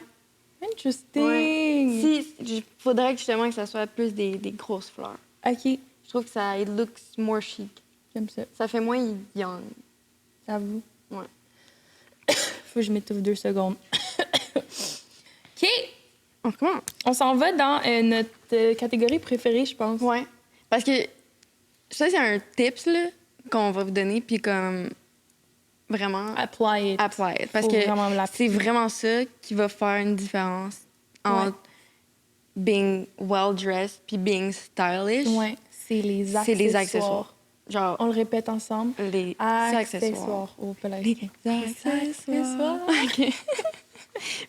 Interesting! Ouais. Si, faudrait justement que ça soit plus des grosses fleurs. OK. Je trouve que ça, it looks more chic. J'aime ça. Ça fait moins young. J'avoue. Ouais. Faut que je m'étouffe 2 secondes. OK! On recommence. On s'en va dans notre catégorie préférée, je pense. Ouais. Parce que ça, c'est un tips, là. qu'on va vous donner, puis comme vraiment Apply it. apply it. Parce Faut que vraiment c'est vraiment ça qui va faire une différence entre being well-dressed puis being stylish. Ouais, c'est les accessoires. C'est les accessoires. Genre, On le répète ensemble. les accessoires. Oh, pas là. Les accessoires. OK.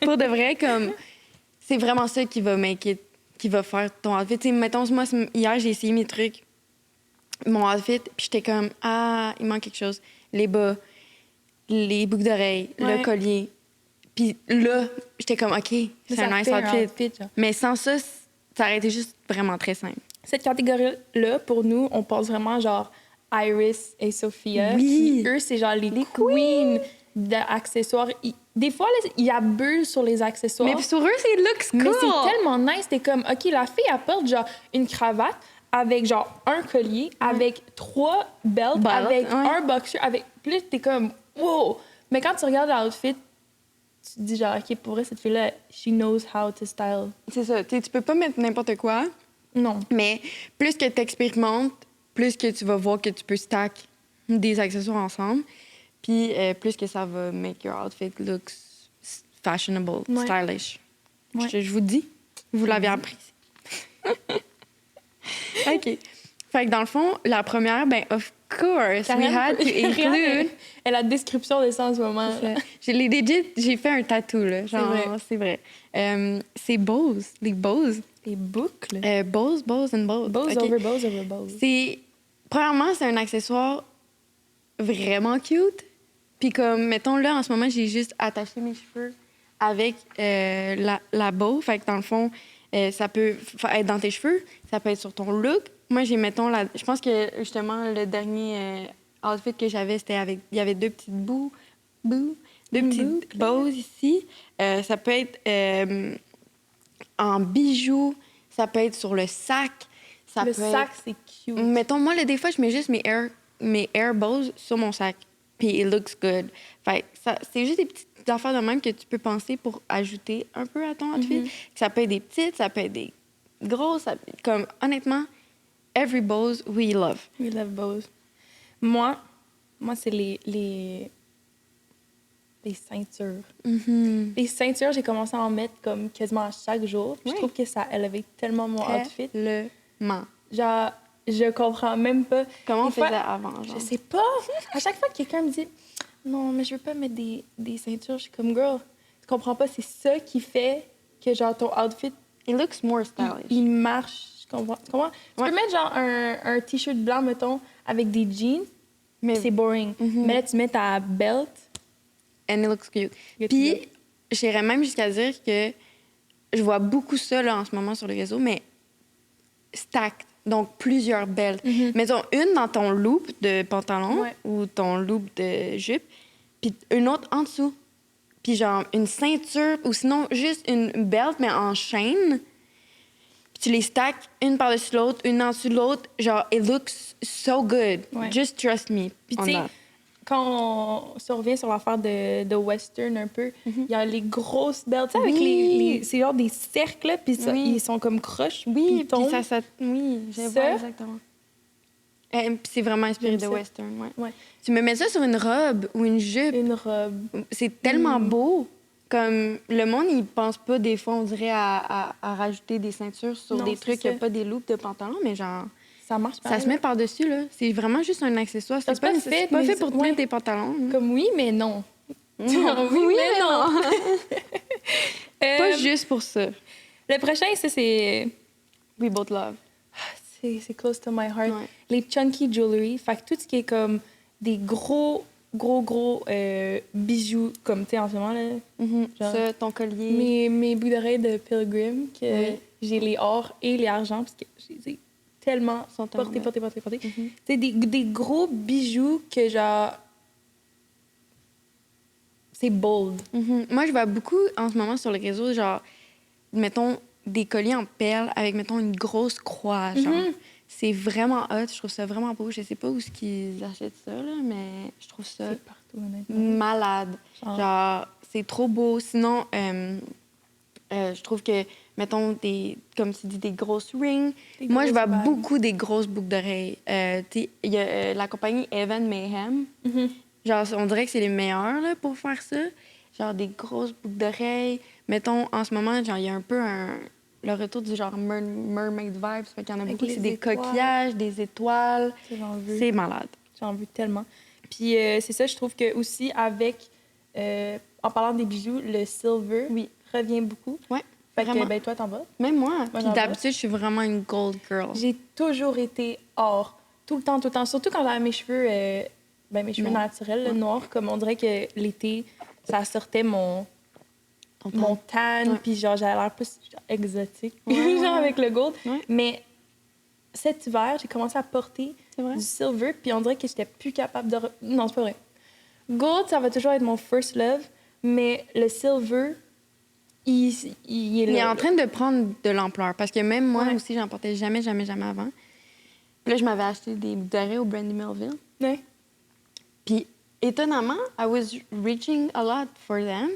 Pour de vrai, comme, c'est vraiment ça qui va make it, qui va faire ton outfit. T'sais, mettons, moi, hier, j'ai essayé mes trucs, mon outfit, puis j'étais comme, ah, il manque quelque chose. Les bas, les boucles d'oreilles, Ouais. le collier. Puis là, j'étais comme, OK, c'est un nice outfit. Genre. Mais sans ça, ça aurait été juste vraiment très simple. Cette catégorie-là, pour nous, on pense vraiment genre Iris et Sophia. Oui. Puis eux, c'est genre les queens d'accessoires. Des fois, là, ils abusent sur les accessoires. Mais sur eux, c'est looks cool. Mais c'est tellement nice. T'es comme, OK, la fille, elle porte genre une cravate avec genre un collier, avec 3 belts, avec un boxer, avec... Puis t'es comme, wow! Mais quand tu regardes l'outfit, tu te dis genre, OK, pour vrai, cette fille-là, she knows how to style. C'est ça. Tu peux pas mettre n'importe quoi. Non. Mais plus que tu expérimentes, plus que tu vas voir que tu peux stack des accessoires ensemble. Puis plus que ça va make your outfit look fashionable, stylish. Ouais. Je vous dis, vous l'avez appris. OK. Fait que dans le fond, la première, ben of course, we had to include... Et la description de ça en ce moment. J'ai fait un tatou, là. Genre, c'est vrai. C'est Bose, les Bose. Les boucles. Bose and Bose. Bose Okay. over Bose over Bose. Premièrement, c'est un accessoire vraiment cute. Puis comme, mettons, là, en ce moment, j'ai juste attaché mes cheveux avec la bow. Fait que dans le fond, ça peut être dans tes cheveux, ça peut être sur ton look. Moi, j'ai, mettons, je pense que, justement, le dernier outfit que j'avais, c'était avec... Il y avait 2 petites deux petites bows ici. Ça peut être en bijoux, ça peut être sur le sac. Le sac, c'est cute. Mettons, moi, là, des fois, je mets juste mes air bows sur mon sac. Puis it looks good. Fait c'est juste des petites affaires de même que tu peux penser pour ajouter un peu à ton outfit. Ça peut être des petites, ça peut être des grosses. Comme, honnêtement, every bows we love. We love Bose. Moi c'est les ceintures. Les ceintures, j'ai commencé à en mettre comme quasiment à chaque jour. Puis je trouve que ça élevait tellement mon outfit. Genre, je comprends même pas. Comment on faisait avant? Genre? Je sais pas. À chaque fois que quelqu'un me dit « Non, mais je veux pas mettre des ceintures », je suis comme « Girl, tu comprends pas, c'est ça qui fait que genre ton outfit... It looks more stylish. Il marche. Tu comprends? Tu peux mettre genre un T-shirt blanc, mettons, avec des jeans, mais c'est boring. Mais là, tu mets ta belt... And it looks cute. Puis, j'irais même jusqu'à dire que je vois beaucoup ça là, en ce moment sur les réseaux, mais stacked. Donc, plusieurs belts. Mettons une dans ton loop de pantalon ou ton loop de jupe, puis une autre en dessous. Puis genre une ceinture ou sinon juste une belt, mais en chaîne. Puis tu les stacks une par-dessus l'autre, une en dessous de l'autre. Genre, it looks so good. Ouais. Just trust me. Puis tu sais, quand on se revient sur l'affaire de western un peu, il y a les grosses belts, tu sais, avec c'est genre des cercles, puis ils sont comme croches. Oui, puis ça oui, je vois exactement. Puis c'est vraiment inspiré de western, ouais. Tu me mets ça sur une robe ou une jupe. Une robe. C'est tellement beau. Comme le monde, il pense pas des fois, on dirait, à rajouter des ceintures sur des trucs qui n'ont pas des loops de pantalon, mais genre... Ça marche pas. Ça se met par-dessus, là. C'est vraiment juste un accessoire. C'est pas fait pour te mettre tes pantalons. Comme oui, mais non. Oui, mais non. Pas juste pour ça. Le prochain, c'est... We both love. C'est close to my heart. Ouais. Les chunky jewelry. Fait que tout ce qui est comme des gros bijoux, comme tu sais, en ce moment, là. Genre, ça, ton collier. Mes boucles d'oreilles de Pilgrim, que j'ai les or et les argent, parce que j'ai tellement porté. C'est des gros bijoux que, genre, c'est bold. Moi, je vois beaucoup, en ce moment, sur les réseaux, genre, mettons, des colliers en perles avec, mettons, une grosse croix, genre. C'est vraiment hot. Je trouve ça vraiment beau. Je sais pas où ils achètent ça, là, mais je trouve ça partout, malade. Genre, c'est trop beau. Sinon, Je trouve que, mettons, comme tu dis, des grosses rings. Des Moi, je grosses vois bagues. beaucoup des grosses boucles d'oreilles. Tu sais, il y a la compagnie Evan Mayhem. Mhm. Genre, on dirait que c'est les meilleurs là, pour faire ça. Genre, des grosses boucles d'oreilles. Mettons, en ce moment, genre, il y a un peu le retour du genre mermaid vibes. Fait qu'il y en a Avec beaucoup. les C'est des étoiles. coquillages, des étoiles. Ça, j'en veux. C'est malade. J'en veux tellement. Puis c'est ça, je trouve que aussi avec, en parlant des bijoux, le silver Oui. revient beaucoup. Ouais, Fait vraiment. que, ben, toi, t'en vas. Même moi. Moi, Puis j'en d'habitude, je suis vraiment une gold girl. J'ai toujours été or. Tout le temps, tout le temps. Surtout quand j'avais mes cheveux, mes cheveux Noirs. naturels, là, noirs. Comme on dirait que l'été, ça sortait mon tan. Ouais. Puis genre, j'avais l'air plus genre, exotique. Ouais. genre avec le gold. Ouais. Mais cet hiver, j'ai commencé à porter C'est vrai? du silver. Puis on dirait que j'étais plus capable de... Non, c'est pas vrai. Gold, ça va toujours être mon first love. Mais le silver, il est Il est là. en train de prendre de l'ampleur. Parce que même moi Ouais. aussi, j'en portais jamais, jamais, jamais avant. Puis là, je m'avais acheté des boucles d'oreilles au Brandy Melville. Ouais. Puis, étonnamment, I was reaching a lot for them.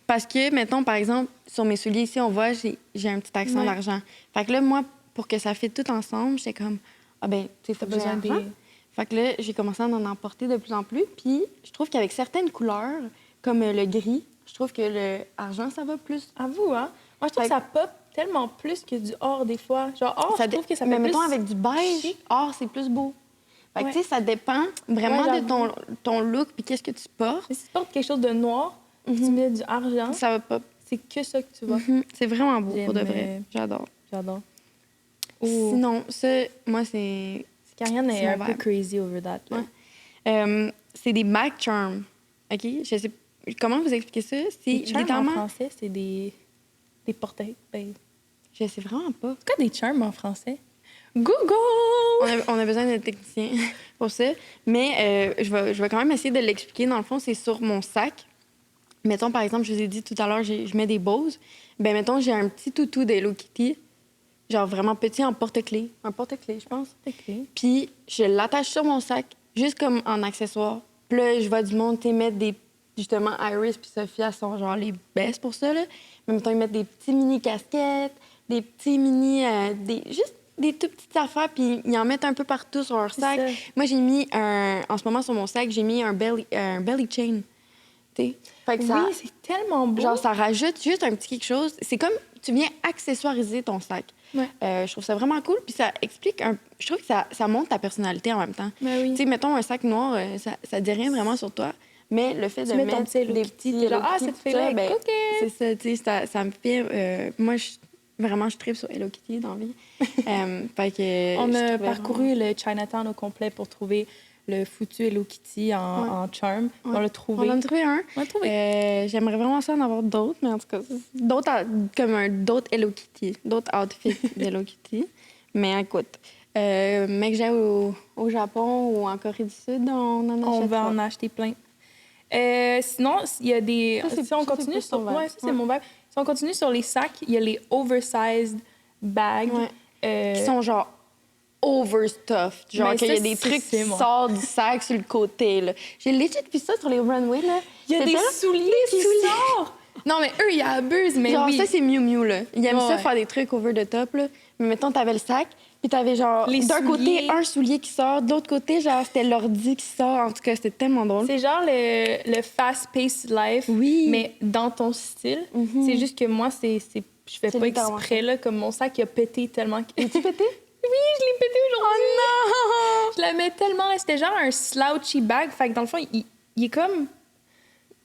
Parce que, mettons, par exemple, sur mes souliers ici, on voit, j'ai un petit accent Ouais. d'argent. Fait que là, moi, pour que ça fitte tout ensemble, j'étais comme, ah ben, tu sais, T'as faut que j'ai besoin des... argent. Fait que là, j'ai commencé à en porter de plus en plus. Puis, je trouve qu'avec certaines couleurs, comme le gris, je trouve que le argent, ça va plus. À vous, hein? Moi, je trouve Fait que ça pop tellement plus que du or, des fois. Genre, or, je trouve que ça fait Mais plus... mettons, avec du beige, chic. or, c'est plus beau. Fait que, Ouais. tu sais, ça dépend vraiment Ouais, de ton look puis qu'est-ce que tu portes. Mais si tu portes quelque chose de noir, tu mets du argent, Ça va pas. c'est que ça que tu vois. C'est vraiment beau, pour de J'aime, vrai. J'adore. J'adore. Sinon, ça, moi, c'est... Karianne est c'est mon un peu vibe. crazy over that. Là. Ouais. C'est des back charms. OK? Je sais... Comment vous expliquer ça? C'est Les charms en littéralement... français, c'est des portails. Ben, Je sais vraiment pas. c'est quoi des charms en français? Google! On a besoin d'un technicien pour ça. Mais je vais quand même essayer de l'expliquer. Dans le fond, c'est sur mon sac. Mettons, par exemple, je vous ai dit tout à l'heure, je mets des Bose. Ben mettons, j'ai un petit toutou d'Hello Kitty, genre vraiment petit en porte-clés. Un porte-clés, je pense. OK. Puis je l'attache sur mon sac, juste comme en accessoire. Puis là, je vois du monde, tu sais, mettre des... Justement, Iris puis Sophia sont genre les best pour ça, là. Mais mettons, ils mettent des petits mini-casquettes, des petits mini... juste des tout petites affaires, puis ils en mettent un peu partout sur leur sac. C'est ça. Moi, j'ai mis en ce moment, sur mon sac, j'ai mis un belly chain. Tu sais. Fait que ça... Oui, c'est tellement beau. Genre, ça rajoute juste un petit quelque chose. C'est comme tu viens accessoiriser ton sac. Ouais. Je trouve ça vraiment cool. Puis ça explique Je trouve que ça montre ta personnalité en même temps. Ben oui. Tu sais, mettons un sac noir, ça dit rien vraiment sur toi. Mais le fait Tu de mets ton mettre petit Hello des Kitty, petits... t'es genre, Hello ah, Kitty, cette tout fille-là ça, est ben, coquette. c'est ça, tu sais, ça me fait... moi, vraiment, je tripe sur Hello Kitty dans la vie. Fait que... On je a trouvais parcouru le Chinatown au complet pour trouver le foutu Hello Kitty en charm. Ouais. On l'a trouvé. On en a trouvé un. On l'a trouvé. J'aimerais vraiment ça en avoir d'autres, mais en tout cas, d'autres Hello Kitty, d'autres outfits d'Hello Kitty. Mais écoute, mec, j'aille au Japon ou en Corée du Sud, on en achète On va pas. en acheter plein. Sinon, il y a des... Ça, c'est- Si on ça, c'est continue plus sur... ton vibe. Ouais, ça, c'est Ouais. mon vibe. Si on continue sur les sacs, il y a les oversized bags. Ouais. Qui sont genre overstuffed. Genre Mais qu'il y a ça, des trucs c'est qui moi. sortent du sac sur le côté. Là. J'ai legit vu ça sur les runways. Là. Il y a C'était des là- souliers qui sortent! Non, mais eux, ils abusent, mais Genre, oui. ça, c'est Miu Miu, là. Ils aiment ça Ouais. faire des trucs over the top, là. Mais mettons, t'avais le sac, puis t'avais genre, Les d'un souliers. côté, un soulier qui sort, de l'autre côté, genre, c'était l'ordi qui sort. En tout cas, c'était tellement drôle. C'est genre le fast-paced life, Oui. mais dans ton style. Mhm. C'est juste que moi, je fais C'est pas littéralement exprès, là, comme mon sac, il a pété tellement... que- Tu pété? Oui, je l'ai pété aujourd'hui! Oh Je la mets tellement... C'était genre un slouchy bag, fait que dans le fond, il est comme...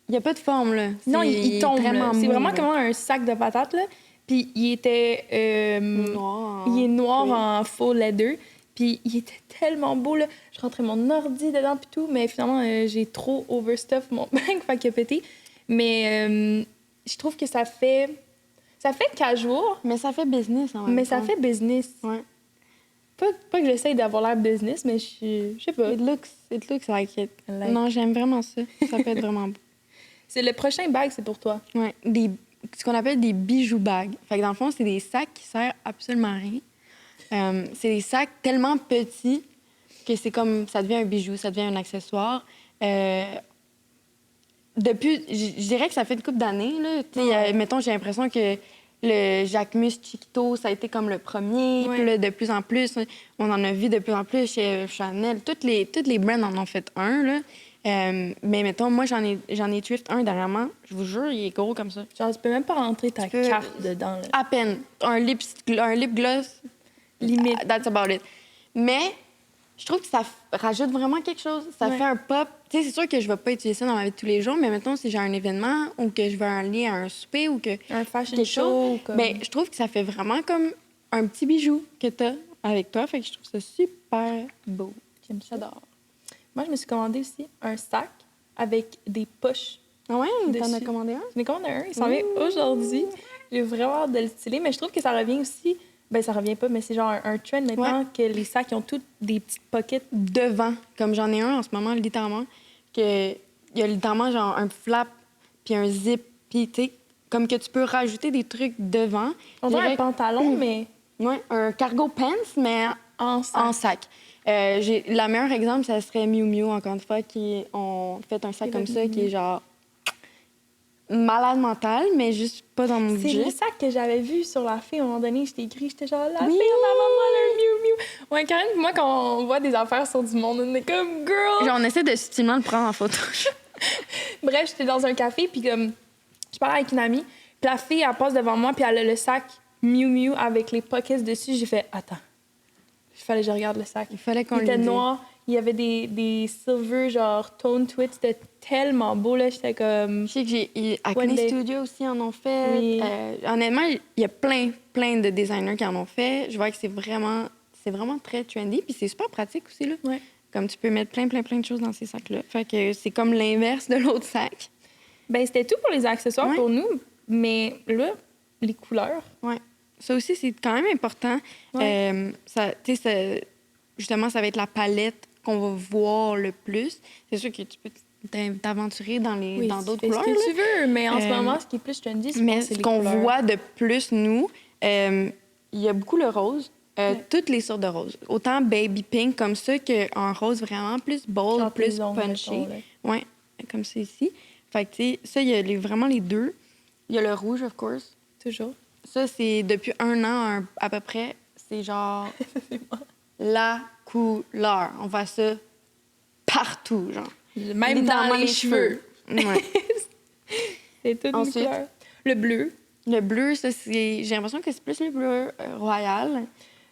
Il n'y a pas de forme, là. Non, il tombe, là. vraiment C'est mou, vraiment là. comme un sac de patates, là. Puis il était... Noir. Il est noir Oui. en faux leather. Puis il était tellement beau, là. Je rentrais mon ordi dedans puis tout, mais finalement, j'ai trop overstuff mon bag, fait qu'il a pété. Mais je trouve que ça fait casual, Mais ça fait business, en même mais temps. ça fait business. Ouais. Pas que j'essaye d'avoir l'air business, mais je sais pas. It looks like it. I like. Non, j'aime vraiment ça. Ça peut être vraiment beau. C'est le prochain bag, c'est pour toi. Ouais. Ce qu'on appelle des bijoux bags. Fait que dans le fond, c'est des sacs qui servent absolument à rien. C'est des sacs tellement petits que c'est comme... Ça devient un bijou, ça devient un accessoire. Je dirais que ça fait une couple d'années, là. Tu sais, Ouais. mettons, j'ai l'impression que le Jacquemus Chiquito, ça a été comme le premier. Ouais. Puis là, de plus en plus, on en a vu de plus en plus chez Chanel. Toutes les brands en ont fait un, là. Mais mettons, moi, j'en ai thrift un dernièrement. Je vous jure, il est gros comme ça. Genre, tu peux même pas rentrer ta carte dedans. Là. À peine. Un lip gloss, Limite. that's about it. Mais je trouve que ça rajoute vraiment quelque chose. Ça fait un pop. Tu sais, c'est sûr que je vais pas utiliser ça dans ma vie de tous les jours, mais mettons, si j'ai un événement ou que je veux aller à un souper ou que... Un fashion quelque show. chose, Comme... ben, je trouve que ça fait vraiment comme un petit bijou que t'as avec toi. Fait que je trouve ça super beau. J'adore. Moi, je me suis commandé aussi un sac avec des poches. Ah ouais? T'en dessus. as commandé un? Je m'ai commandé un. Il s'en vient aujourd'hui. J'ai vraiment hâte de le styler, mais je trouve que ça revient aussi... Ben ça revient pas, mais c'est genre un trend maintenant que les sacs ils ont tous des petites pockets. Devant. Comme j'en ai un en ce moment, littéralement, que il y a littéralement genre un flap puis un zip. Puis tu sais, comme que tu peux rajouter des trucs devant. On dirait un pantalon, mais... Ouais, un cargo pants, mais en sac. En sac. Le meilleur exemple, ça serait Miu Miu, encore une fois, qui ont fait un sac comme ça, qui est genre malade mental, mais juste pas dans mon budget. C'est le sac que j'avais vu sur la fille. À un moment donné, j'étais écrit, j'étais genre, la fille en avant de moi, le Miu Miu. Ouais, quand même, moi, quand on voit des affaires sur du monde, on est comme, girl! Genre, on essaie de subtilement le prendre en photo. Bref, j'étais dans un café, puis comme, je parlais avec une amie, puis la fille, elle passe devant moi, puis elle a le sac Miu Miu avec les pockets dessus. J'ai fait, attends. Il fallait que je regarde le sac. Il fallait qu'on Il était noir. Il y avait des silver, genre tone twist. C'était tellement beau, là. J'étais comme... Je sais que Acne Studio aussi en ont fait. Oui. Honnêtement, il y a plein de designers qui en ont fait. Je vois que c'est vraiment très trendy. Puis c'est super pratique aussi, là. Ouais. Comme tu peux mettre plein de choses dans ces sacs-là. Fait que c'est comme l'inverse de l'autre sac. Ben c'était tout pour les accessoires pour nous. Mais là, les couleurs... Ouais. Ça aussi, c'est quand même important. Ouais. Justement, ça va être la palette qu'on va voir le plus. C'est sûr que tu peux t'aventurer dans d'autres couleurs. C'est ce que tu veux, mais en ce moment, ce qui est plus trendy, c'est mais ce qu'on voit de plus, nous, il y a beaucoup le rose. Toutes les sortes de roses. Autant baby pink comme ça qu'un rose vraiment plus bold, genre plus punchy. Oui, comme c'est ici. Fait que, tu sais, ça, il y a vraiment les deux. Il y a le rouge, of course. Toujours. Ça, c'est depuis 1 an à peu près. C'est genre la couleur. On voit ça partout, genre. Même dans les cheveux. Ouais. C'est toute une couleur. Le bleu. Le bleu, ça, c'est... J'ai l'impression que c'est plus le bleu royal.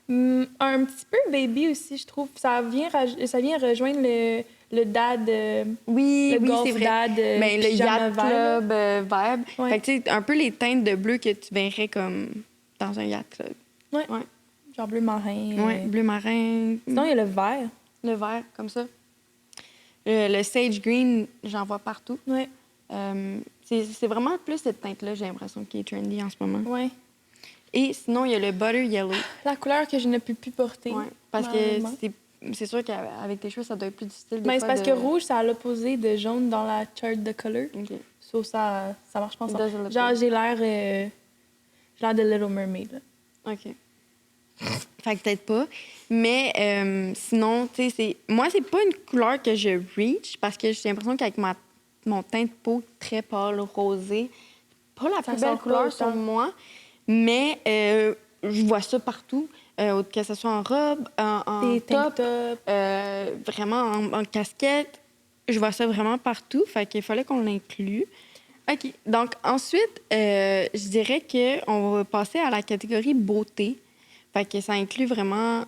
Un petit peu baby aussi, je trouve. Ça vient rejoindre le dad... oui, golf c'est vrai. Dad, ben, le yacht club vibe. Ouais. Fait que, tu sais, un peu les teintes de bleu que tu verrais comme dans un yacht club. Ouais. Genre bleu marin. Oui, bleu marin. Sinon, il y a le vert. Le vert, comme ça. Le sage green, j'en vois partout. Ouais. C'est vraiment plus cette teinte-là, j'ai l'impression, qui est trendy en ce moment. Ouais. Et sinon, il y a le butter yellow. La couleur que je ne peux plus porter. Oui, parce que c'est sûr qu'avec tes cheveux, ça doit être plus difficile. Mais c'est parce que rouge, c'est à l'opposé de jaune dans la chart de color. OK. Ça marche pas ensemble. Genre, j'ai l'air de Little Mermaid. Là. OK. Fait que peut-être pas. Mais sinon, tu sais, moi, c'est pas une couleur que je reach parce que j'ai l'impression qu'avec mon teint de peau très pâle, rosé, pas la plus belle couleur sur moi, mais je vois ça partout, que ce soit en robe, en top, vraiment en casquette. Je vois ça vraiment partout, fait qu'il fallait qu'on l'inclue. OK. Donc, ensuite, je dirais qu'on va passer à la catégorie beauté. Fait que ça inclut vraiment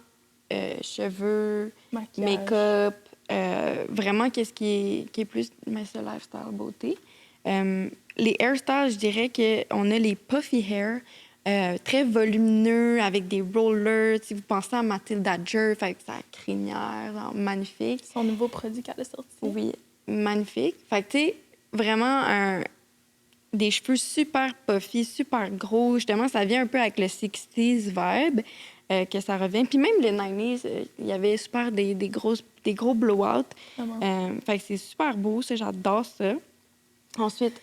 cheveux, make-up, vraiment qu'est-ce qui est plus ce lifestyle beauté. Les hairstyles, je dirais qu'on a les puffy hair, très volumineux, avec des rollers. Si vous pensez à Mathilde Adger, avec sa crinière, genre, magnifique. Son nouveau produit qu'elle a sorti. Oui, magnifique. Fait que, tu sais, vraiment des cheveux super puffy, super gros. Justement, ça vient un peu avec le 60s vibe que ça revient. Puis même les 90s, il y avait super des gros blowout. Fait que c'est super beau, ça, j'adore ça. Ensuite,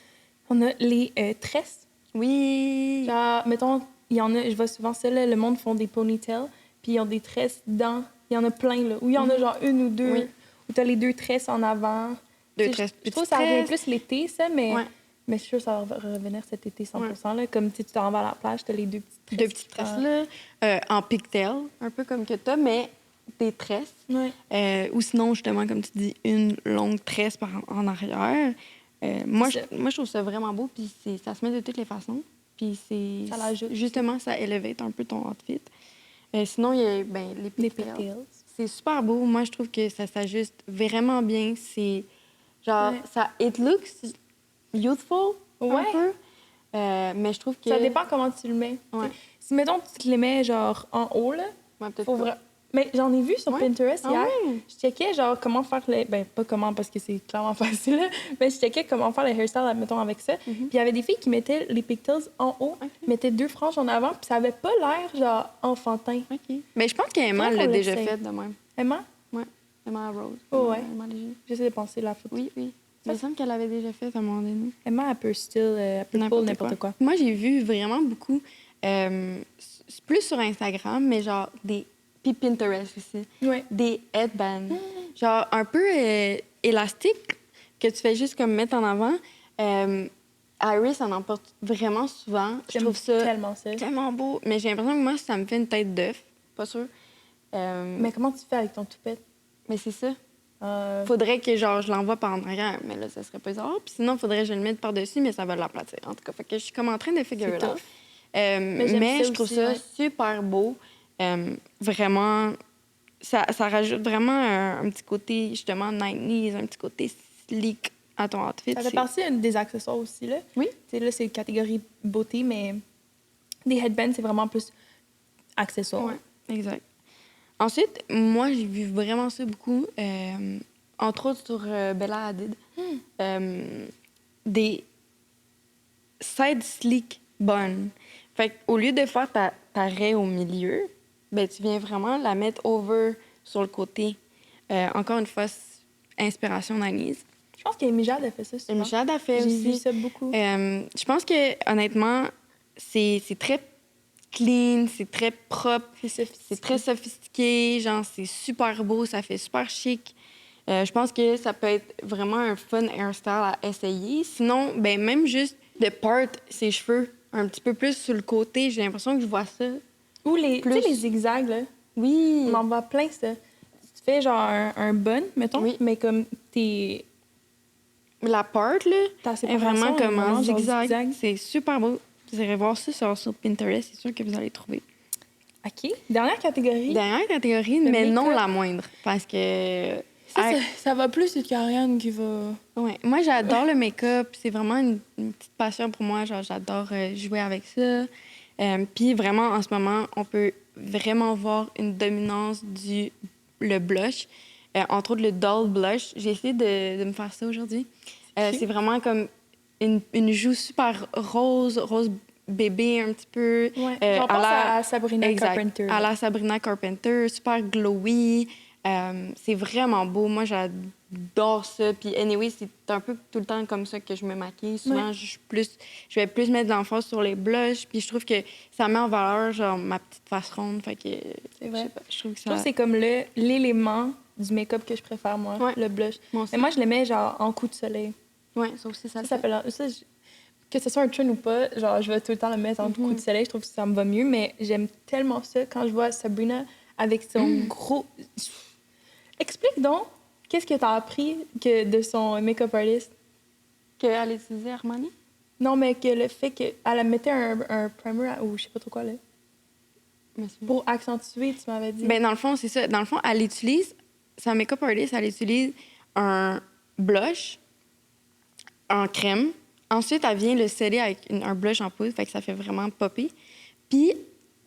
on a les tresses. Oui. Genre, mettons, il y en a, je vois souvent ça, là, le monde font des ponytails, puis ils ont des tresses dans... Il y en a plein, là. Où il y en a genre une ou deux. Oui. Où t'as les deux tresses en avant. Deux tresses, je trouve que ça revient plus l'été, ça, mais Mais je suis sûre que ça va revenir cet été 100%. Là. Comme tu t'en vas à la plage, t'as les deux petites tresses. Là, en pigtail, un peu comme que t'as, mais des tresses. Ouais. Ou sinon, justement, comme tu dis, une longue tresse en arrière. Moi, je trouve ça vraiment beau, puis ça se met de toutes les façons. Puis ça l'ajoute. Justement, ça élève un peu ton outfit. Sinon, il y a les pigtails. C'est super beau. Moi, je trouve que ça s'ajuste vraiment bien. C'est genre, ça, it looks youthful un peu. Mais je trouve que... Ça dépend comment tu le mets. Ouais. Si, mettons, tu te les mets, genre, en haut, là... Ouais, peut-être pas. Mais j'en ai vu sur Pinterest hier. Ouais. Je checkais, genre, comment faire les... Ben, pas comment, parce que c'est clairement facile, là. Mais je checkais comment faire les hairstyles, mettons, avec ça. Puis il y avait des filles qui mettaient les pigtails en haut, mettaient 2 franges en avant, puis ça avait pas l'air, genre, enfantin. OK. Mais je pense qu'Emma l'a déjà fait de même. Emma? Oui. Emma Rose. Oh, ouais. Emma Léger. J'essaie de penser la photo. Oui. Il me semble qu'elle l'avait déjà fait à un moment donné. Emma, elle peut still... elle peut pull n'importe quoi. Moi, j'ai vu vraiment beaucoup, plus sur Instagram, mais genre des... Puis Pinterest aussi. Ouais. Des headbands. Genre un peu élastiques, que tu fais juste comme mettre en avant. Iris en emporte vraiment souvent. Je trouve ça tellement beau. Mais j'ai l'impression que moi, ça me fait une tête d'œuf. Pas sûr. Mais comment tu fais avec ton toupette? Mais c'est ça. Faudrait que genre je l'envoie par en arrière, mais là, ça serait pas bizarre. Puis sinon, faudrait que je le mette par-dessus, mais ça va l'aplatir. En tout cas, fait que je suis comme en train de figure là. Mais je trouve ça super beau. Vraiment, ça rajoute vraiment un petit côté, justement, 90s, un petit côté sleek à ton outfit. Ça fait partie des accessoires aussi, là. Oui. T'sais, là, c'est catégorie beauté, mais des headbands, c'est vraiment plus accessoires. Oui, exact. Ensuite, moi, j'ai vu vraiment ça beaucoup, entre autres sur Bella Hadid. Des side sleek buns. Fait qu'au lieu de faire ta raie au milieu, ben tu viens vraiment la mettre over sur le côté. Encore une fois, inspiration d'Anise. Je pense qu'Emijad a fait ça souvent. Emijad a fait aussi. J'ai vu ça beaucoup. Je pense que honnêtement, c'est très clean, c'est très propre, c'est très sophistiqué, genre c'est super beau, ça fait super chic. Je pense que ça peut être vraiment un fun hairstyle à essayer. Sinon, ben même juste de part ses cheveux un petit peu plus sur le côté, j'ai l'impression que je vois ça. Ou les zigzags, là. Oui. On en voit plein, ça. Tu te fais genre un bun, mettons, mais comme t'es... La part, là, est vraiment comme un zigzag. C'est super beau. Vous irez voir ça sur Pinterest, c'est sûr que vous allez trouver. OK. Dernière catégorie, mais non la moindre. Parce que... Ça va plus que Ariane qui va... Ouais. Moi, j'adore le make-up. C'est vraiment une petite passion pour moi. Genre, j'adore jouer avec ça. Puis vraiment, en ce moment, on peut vraiment voir une dominance le blush. Entre autres, le Doll Blush. J'ai essayé de me faire ça aujourd'hui. C'est vraiment comme une joue super rose bébé un petit peu. Ouais. J'en pense à Sabrina Carpenter. À la Sabrina Carpenter, super glowy. C'est vraiment beau. Moi, j'adore ça. Puis, anyway, c'est un peu tout le temps comme ça que je me maquille. Souvent, je vais plus mettre de l'emphase sur les blushs. Puis, je trouve que ça met en valeur, genre, ma petite face ronde. Fait que, c'est vrai. Je trouve que je trouve que c'est comme l'élément du make-up que je préfère, moi, le blush. Mais moi, je le mets, genre, en coup de soleil. Oui, ça aussi, ça que ce soit un trend ou pas, genre, je vais tout le temps le mettre en coup de soleil. Je trouve que ça me va mieux. Mais j'aime tellement ça quand je vois Sabrina avec son gros... Explique donc, qu'est-ce que tu as appris de son make-up artist? Qu'elle utilisait Armani? Non, mais que le fait qu'elle mettait un primer ou je sais pas trop quoi, là. Pour accentuer, tu m'avais dit. Ben dans le fond, c'est ça. Dans le fond, elle utilise, sa make-up artist, elle utilise un blush en crème. Ensuite, elle vient le sceller avec un blush en poudre, fait que ça fait vraiment popper. Puis,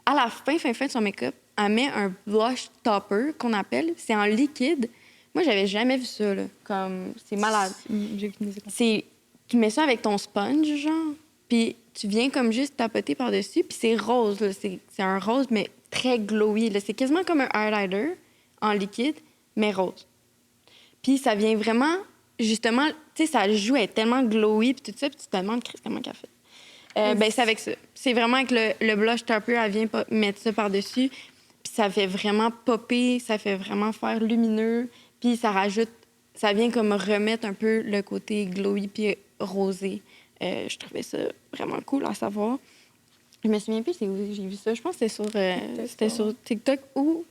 à la fin de son make-up, elle met un blush topper qu'on appelle. C'est en liquide. Moi, j'avais jamais vu ça, là. Comme, c'est malade. Tu mets ça avec ton sponge, genre, puis tu viens comme juste tapoter par-dessus, puis c'est rose, là. C'est un rose, mais très glowy, là. C'est quasiment comme un highlighter en liquide, mais rose. Puis ça vient vraiment, justement, tu sais, sa joue est tellement glowy, puis tout ça, puis tu te demandes comment qu'elle fait. Ben, c'est avec ça. C'est vraiment avec le blush topper, elle vient mettre ça par-dessus. Puis ça fait vraiment popper, ça fait vraiment faire lumineux. Puis ça vient comme remettre un peu le côté glowy puis rosé Je trouvais ça vraiment cool à savoir. Je me souviens plus c'est où j'ai vu ça. Je pense que c'était sur TikTok ou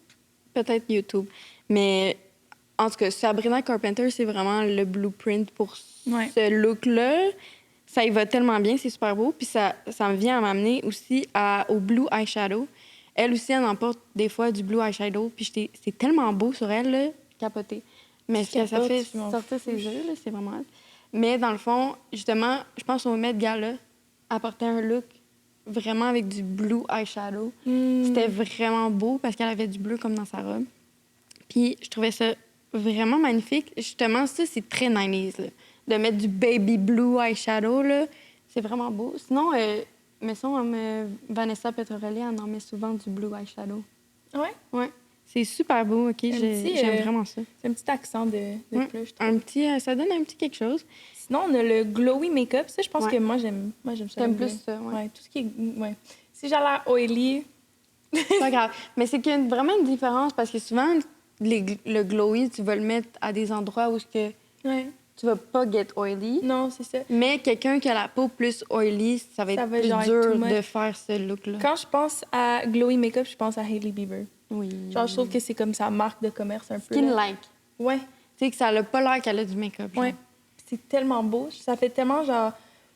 peut-être YouTube. Mais en tout cas, Sabrina Carpenter, c'est vraiment le blueprint pour ce look-là. Ça y va tellement bien, c'est super beau. Puis ça me vient à m'amener aussi au blue eyeshadow. Elle aussi, elle emporte des fois du blue eyeshadow. Puis c'est tellement beau sur elle, là, capoté. Mais ce que ça fait sortir ses yeux, là, c'est vraiment... Mais dans le fond, justement, je pense au Met Gala, apporter un look vraiment avec du blue eyeshadow. C'était vraiment beau parce qu'elle avait du bleu comme dans sa robe. Puis je trouvais ça vraiment magnifique. Justement, ça, c'est très 90s, là. De mettre du baby blue eyeshadow, là, c'est vraiment beau. Sinon, Vanessa Petrelli, elle en met souvent du blue eyeshadow. Ouais? Ouais. C'est super beau, OK? J'aime vraiment ça. C'est un petit accent de plus, je trouve. Ça donne un petit quelque chose. Sinon, on a le glowy make-up. Ça, je pense que moi, j'aime ça. T'aimes plus ça, ouais. Tout ce qui est... Ouais. Si j'ai l'air oily... C'est pas grave. Mais c'est qu'il y a vraiment une différence parce que souvent, le glowy, tu vas le mettre à des endroits où tu vas pas get oily. Non, c'est ça. Mais quelqu'un qui a la peau plus oily, ça va être plus dur de faire ce look-là. Quand je pense à glowy make-up, je pense à Hailey Bieber. Oui. Genre, je trouve que c'est comme sa marque de commerce un peu. Skin-like. Ouais. Tu sais que ça n'a pas l'air qu'elle a du make-up. Ouais. C'est tellement beau. Ça fait tellement, genre,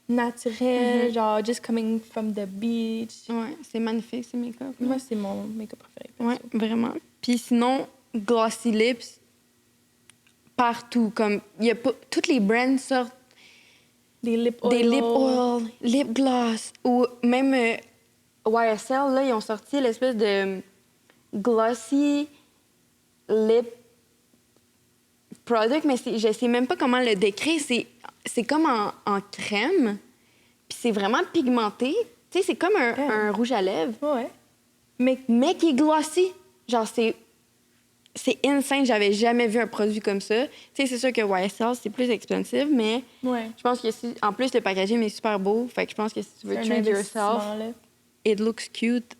naturel, genre, just coming from the beach. Ouais, c'est magnifique, ce make-up. Moi, c'est mon make-up préféré. Ouais, vraiment. Puis sinon, glossy lips, partout. Comme, il y a pas... Toutes les brands sortent des lip oil, lip gloss. Ou même YSL, là, ils ont sorti l'espèce de glossy lip product, mais je sais même pas comment le décrire. C'est comme en crème, puis c'est vraiment pigmenté. Tu sais, c'est comme un rouge à lèvres. Ouais. Mais qui est glossy. Genre, c'est insane. J'avais jamais vu un produit comme ça. Tu sais, c'est sûr que YSL, c'est plus expensive, mais je pense que en plus, le packaging est super beau. Fait que je pense que si tu veux treat yourself, it looks cute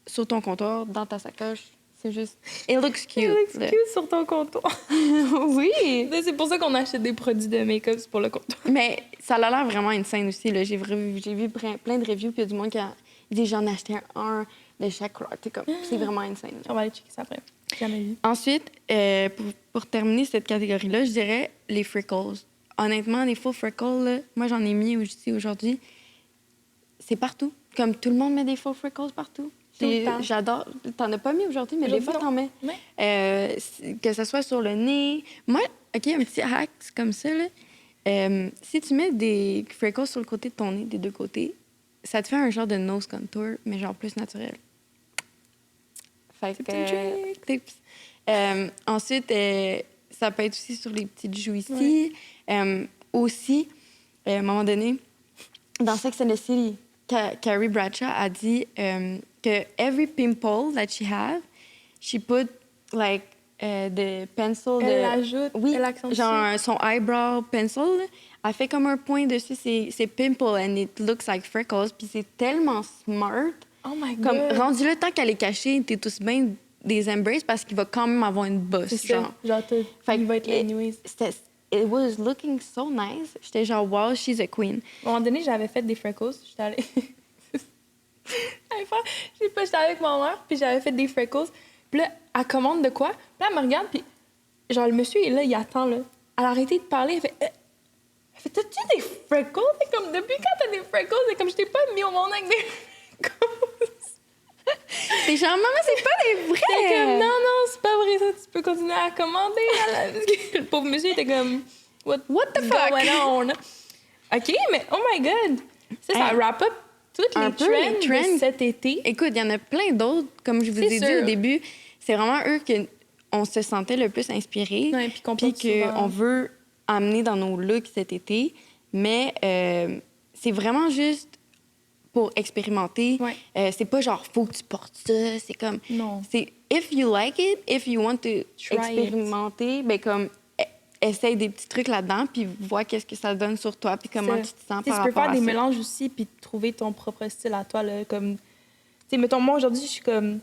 sur ton comptoir, dans ta sacoche. C'est juste... It looks cute. It looks cute sur ton comptoir. Oui! C'est pour ça qu'on achète des produits de make-up pour le comptoir. Mais ça a l'air vraiment insane aussi. Là. J'ai vu plein de reviews, puis il y a du monde qui dit j'en ai acheté un de chaque couleur. C'est vraiment insane. On va aller checker ça après. Jamais vu. Ensuite, pour terminer cette catégorie-là, je dirais les freckles. Honnêtement, les faux freckles, là, moi, j'en ai mis aussi aujourd'hui. C'est partout. Comme tout le monde met des faux freckles partout. J'adore. T'en as pas mis aujourd'hui, mais des fois, t'en mets. Ouais. Que ce soit sur le nez. Moi, OK, un petit hack comme ça, là. Si tu mets des freckles sur le côté de ton nez, des deux côtés, ça te fait un genre de nose contour, mais genre plus naturel. Fait que... tips. Ensuite, ça peut être aussi sur les petites joues ici. Aussi, à un moment donné, dans Sex and the City, Carrie Bradshaw a dit que every pimple that she have, she put like the pencil. Elle l'ajoute, elle accentue. Genre son eyebrow pencil, elle fait comme un point dessus ses pimples and it looks like freckles. Puis c'est tellement smart. Oh my God. Comme rendu là, tant qu'elle est cachée, t'es tous bien des embrace parce qu'il va quand même avoir une bosse. C'est ça. Genre, il va être là anyways. It was looking so nice. J'étais genre, wow, she's a queen. À un moment donné, j'avais fait des freckles. J'étais allée... J'étais avec ma mère, puis j'avais fait des freckles. Puis là, elle commande de quoi? Puis là, elle me regarde, puis genre, le monsieur est là, il attend, là. Elle a arrêté de parler, elle fait t'as-tu des freckles? C'est comme, depuis quand t'as des freckles? C'est comme, je t'ai pas mis au monde avec des freckles. T'es genre, maman, c'est pas des vrais! T'es comme, non, c'est pas vrai, ça, tu peux continuer à commander. Parce que le pauvre monsieur était comme, what the fuck? Going on? OK, mais oh my God! Ça wrap up toutes les trends de cet été. Écoute, il y en a plein d'autres. Comme je vous ai dit au début, c'est vraiment eux qu'on se sentait le plus inspirés. Ouais, puis qu'on veut amener dans nos looks cet été. Mais c'est vraiment juste pour expérimenter. Ouais. C'est pas genre, faut que tu portes ça. C'est comme... Non. C'est if you like it, if you want to expérimenter, ben comme... Essaye des petits trucs là-dedans, puis vois qu'est-ce que ça donne sur toi, puis comment tu te sens par rapport à ça. Tu peux faire des mélanges aussi, puis trouver ton propre style à toi. Là, comme... Tu sais, mettons, moi, aujourd'hui, je suis comme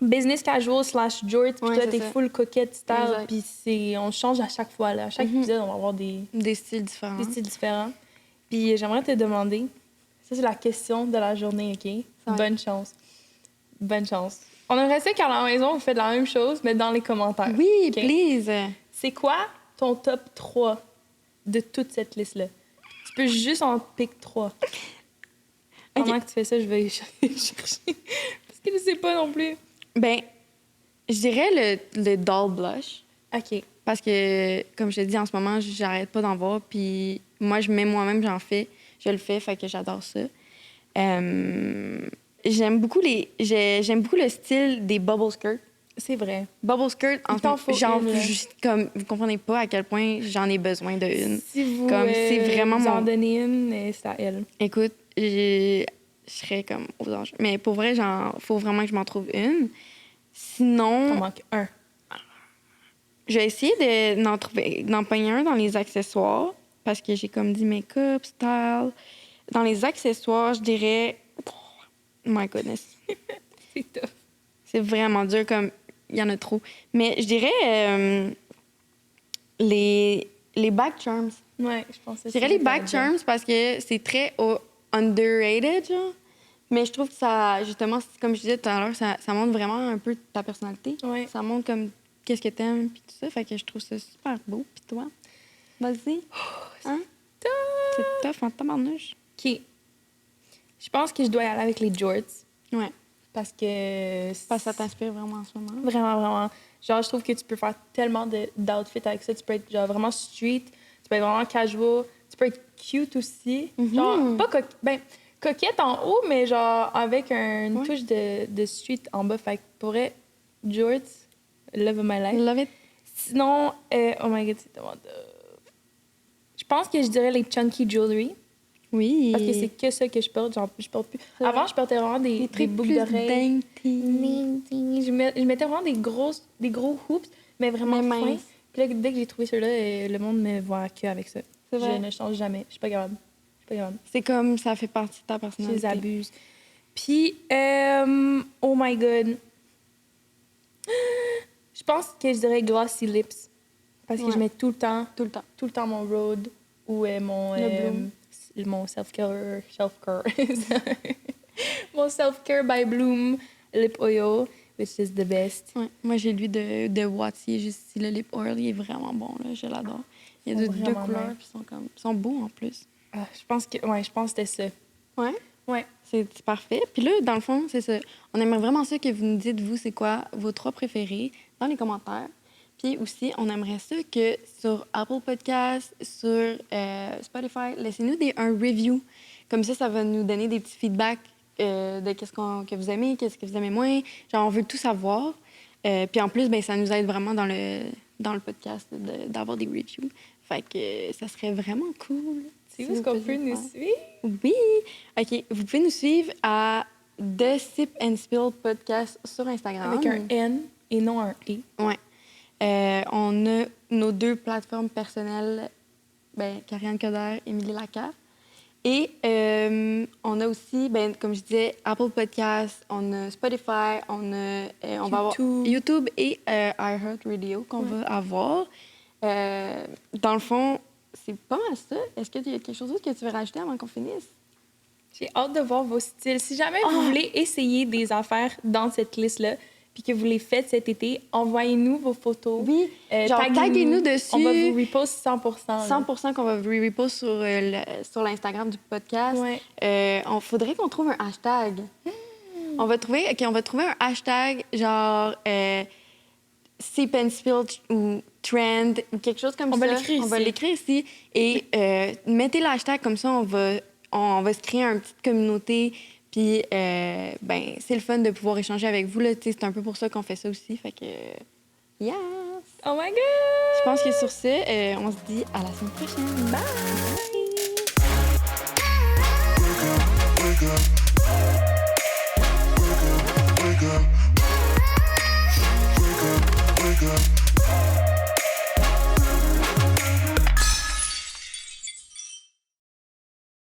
business casual / jorts, puis toi, t'es full coquette style, puis on change à chaque fois. Là. À chaque épisode, on va avoir des styles différents. Des styles différents. Puis j'aimerais te demander, ça c'est la question de la journée, OK? Bonne chance. Bonne chance. On aimerait ça qu'à la maison, vous faites la même chose, mais dans les commentaires. Oui, okay? please! C'est quoi ton top 3 de toute cette liste-là? Tu peux juste en pick 3. Pendant que tu fais ça, je vais chercher. Parce que je sais pas non plus. Ben, je dirais le doll blush. OK. Parce que, comme je te dis, en ce moment, j'arrête pas d'en voir. Puis moi, moi-même, j'en fais. Je le fais, fait que j'adore ça. J'aime beaucoup le style des bubble skirts. C'est vrai. Bubble skirt, comme vous comprenez pas à quel point j'en ai besoin d'une. Si vous, c'est vraiment vous en donnez une, c'est à elle. Écoute, je serais comme aux anges. Mais pour vrai, faut vraiment que je m'en trouve une. Sinon... T'en manque un. Je vais essayer d'en pogner un dans les accessoires, parce que j'ai comme dit make-up, style. Dans les accessoires, je dirais... Oh my goodness. C'est tough. C'est vraiment dur, comme... Il y en a trop. Mais je dirais les back charms. Ouais, je pense que Je dirais les back charms parce que c'est très underrated, genre. Mais je trouve que ça, justement, comme je disais tout à l'heure, ça montre vraiment un peu ta personnalité. Ouais. Ça montre comme qu'est-ce que t'aimes, puis tout ça. Fait que je trouve ça super beau. Puis toi, vas-y. Hein? C'est tough en tabarnouche. OK. Je pense que je dois y aller avec les jorts. Ouais. Parce que ça t'inspire vraiment en ce moment. Vraiment, vraiment. Genre, je trouve que tu peux faire tellement d'outfits avec ça. Tu peux être genre vraiment street, tu peux être vraiment casual, tu peux être cute aussi. Genre, pas coquette en haut, mais genre avec une touche de street en bas. Fait que pour vrai, jorts, love of my life. Love it. Sinon, oh my god, c'est tellement... Je pense que je dirais les chunky jewelry. Oui. Parce que c'est que ça que je porte. Genre, je porte plus. Avant, je portais vraiment des boucles d'oreilles. Je mettais vraiment des gros hoops, mais vraiment fins. Puis là, dès que j'ai trouvé ceux-là, le monde me voit que avec ça. C'est vrai. Je ne change jamais. Je suis pas capable. C'est comme ça fait partie de ta personnalité. Je les abuse. Puis, oh my god. Je pense que je dirais glossy lips. Parce que je mets tout le temps mon Rhode ou mon self-care. Mon self-care by Bloom lip oil, which is the best. Ouais. Moi, j'ai lui de Wattier, juste ici. Le lip oil, il est vraiment bon, là. Je l'adore. Il y a deux couleurs, puis ils sont beaux en plus. Je pense que c'était ça. Ouais? Ouais. C'est parfait. Puis là, dans le fond, c'est ça. On aimerait vraiment ça que vous nous dites, vous, c'est quoi vos 3 préférés dans les commentaires. Puis aussi, on aimerait ça que sur Apple Podcasts, sur Spotify, laissez-nous un review. Comme ça va nous donner des petits feedbacks de qu'est-ce que vous aimez, qu'est-ce que vous aimez moins. Genre, on veut tout savoir. Puis en plus, ben, ça nous aide vraiment dans le podcast d'avoir des reviews. Fait que ça serait vraiment cool. C'est où est-ce qu'on peut nous suivre? Oui! OK. Vous pouvez nous suivre à The Sip and Spill Podcast sur Instagram. Avec un N et non un E. Ouais. On a nos 2 plateformes personnelles, Karianne Coderre, Émilie Lacaffe. Et on a aussi, comme je disais, Apple Podcasts, on a Spotify, on va avoir YouTube et iHeartRadio qu'on va avoir. Dans le fond, c'est pas mal ça. Est-ce qu'il y a quelque chose d'autre que tu veux rajouter avant qu'on finisse? J'ai hâte de voir vos styles. Si jamais vous voulez essayer des affaires dans cette liste-là, puis que vous les faites cet été, envoyez-nous vos photos. Oui, taguez-nous dessus. On va vous repost 100%. 100% qu'on va vous repost sur l'Instagram du podcast. Ouais. Faudrait qu'on trouve un hashtag. On va trouver un hashtag genre Sip and Spill ou Trend ou quelque chose comme ça. On va l'écrire ici. Et mettez le hashtag comme ça, on va se créer une petite communauté. Puis, c'est le fun de pouvoir échanger avec vous. Là. C'est un peu pour ça qu'on fait ça aussi. Fait que, yes! Oh my God! Je pense que sur ce, on se dit à la semaine prochaine. Bye! Wake up.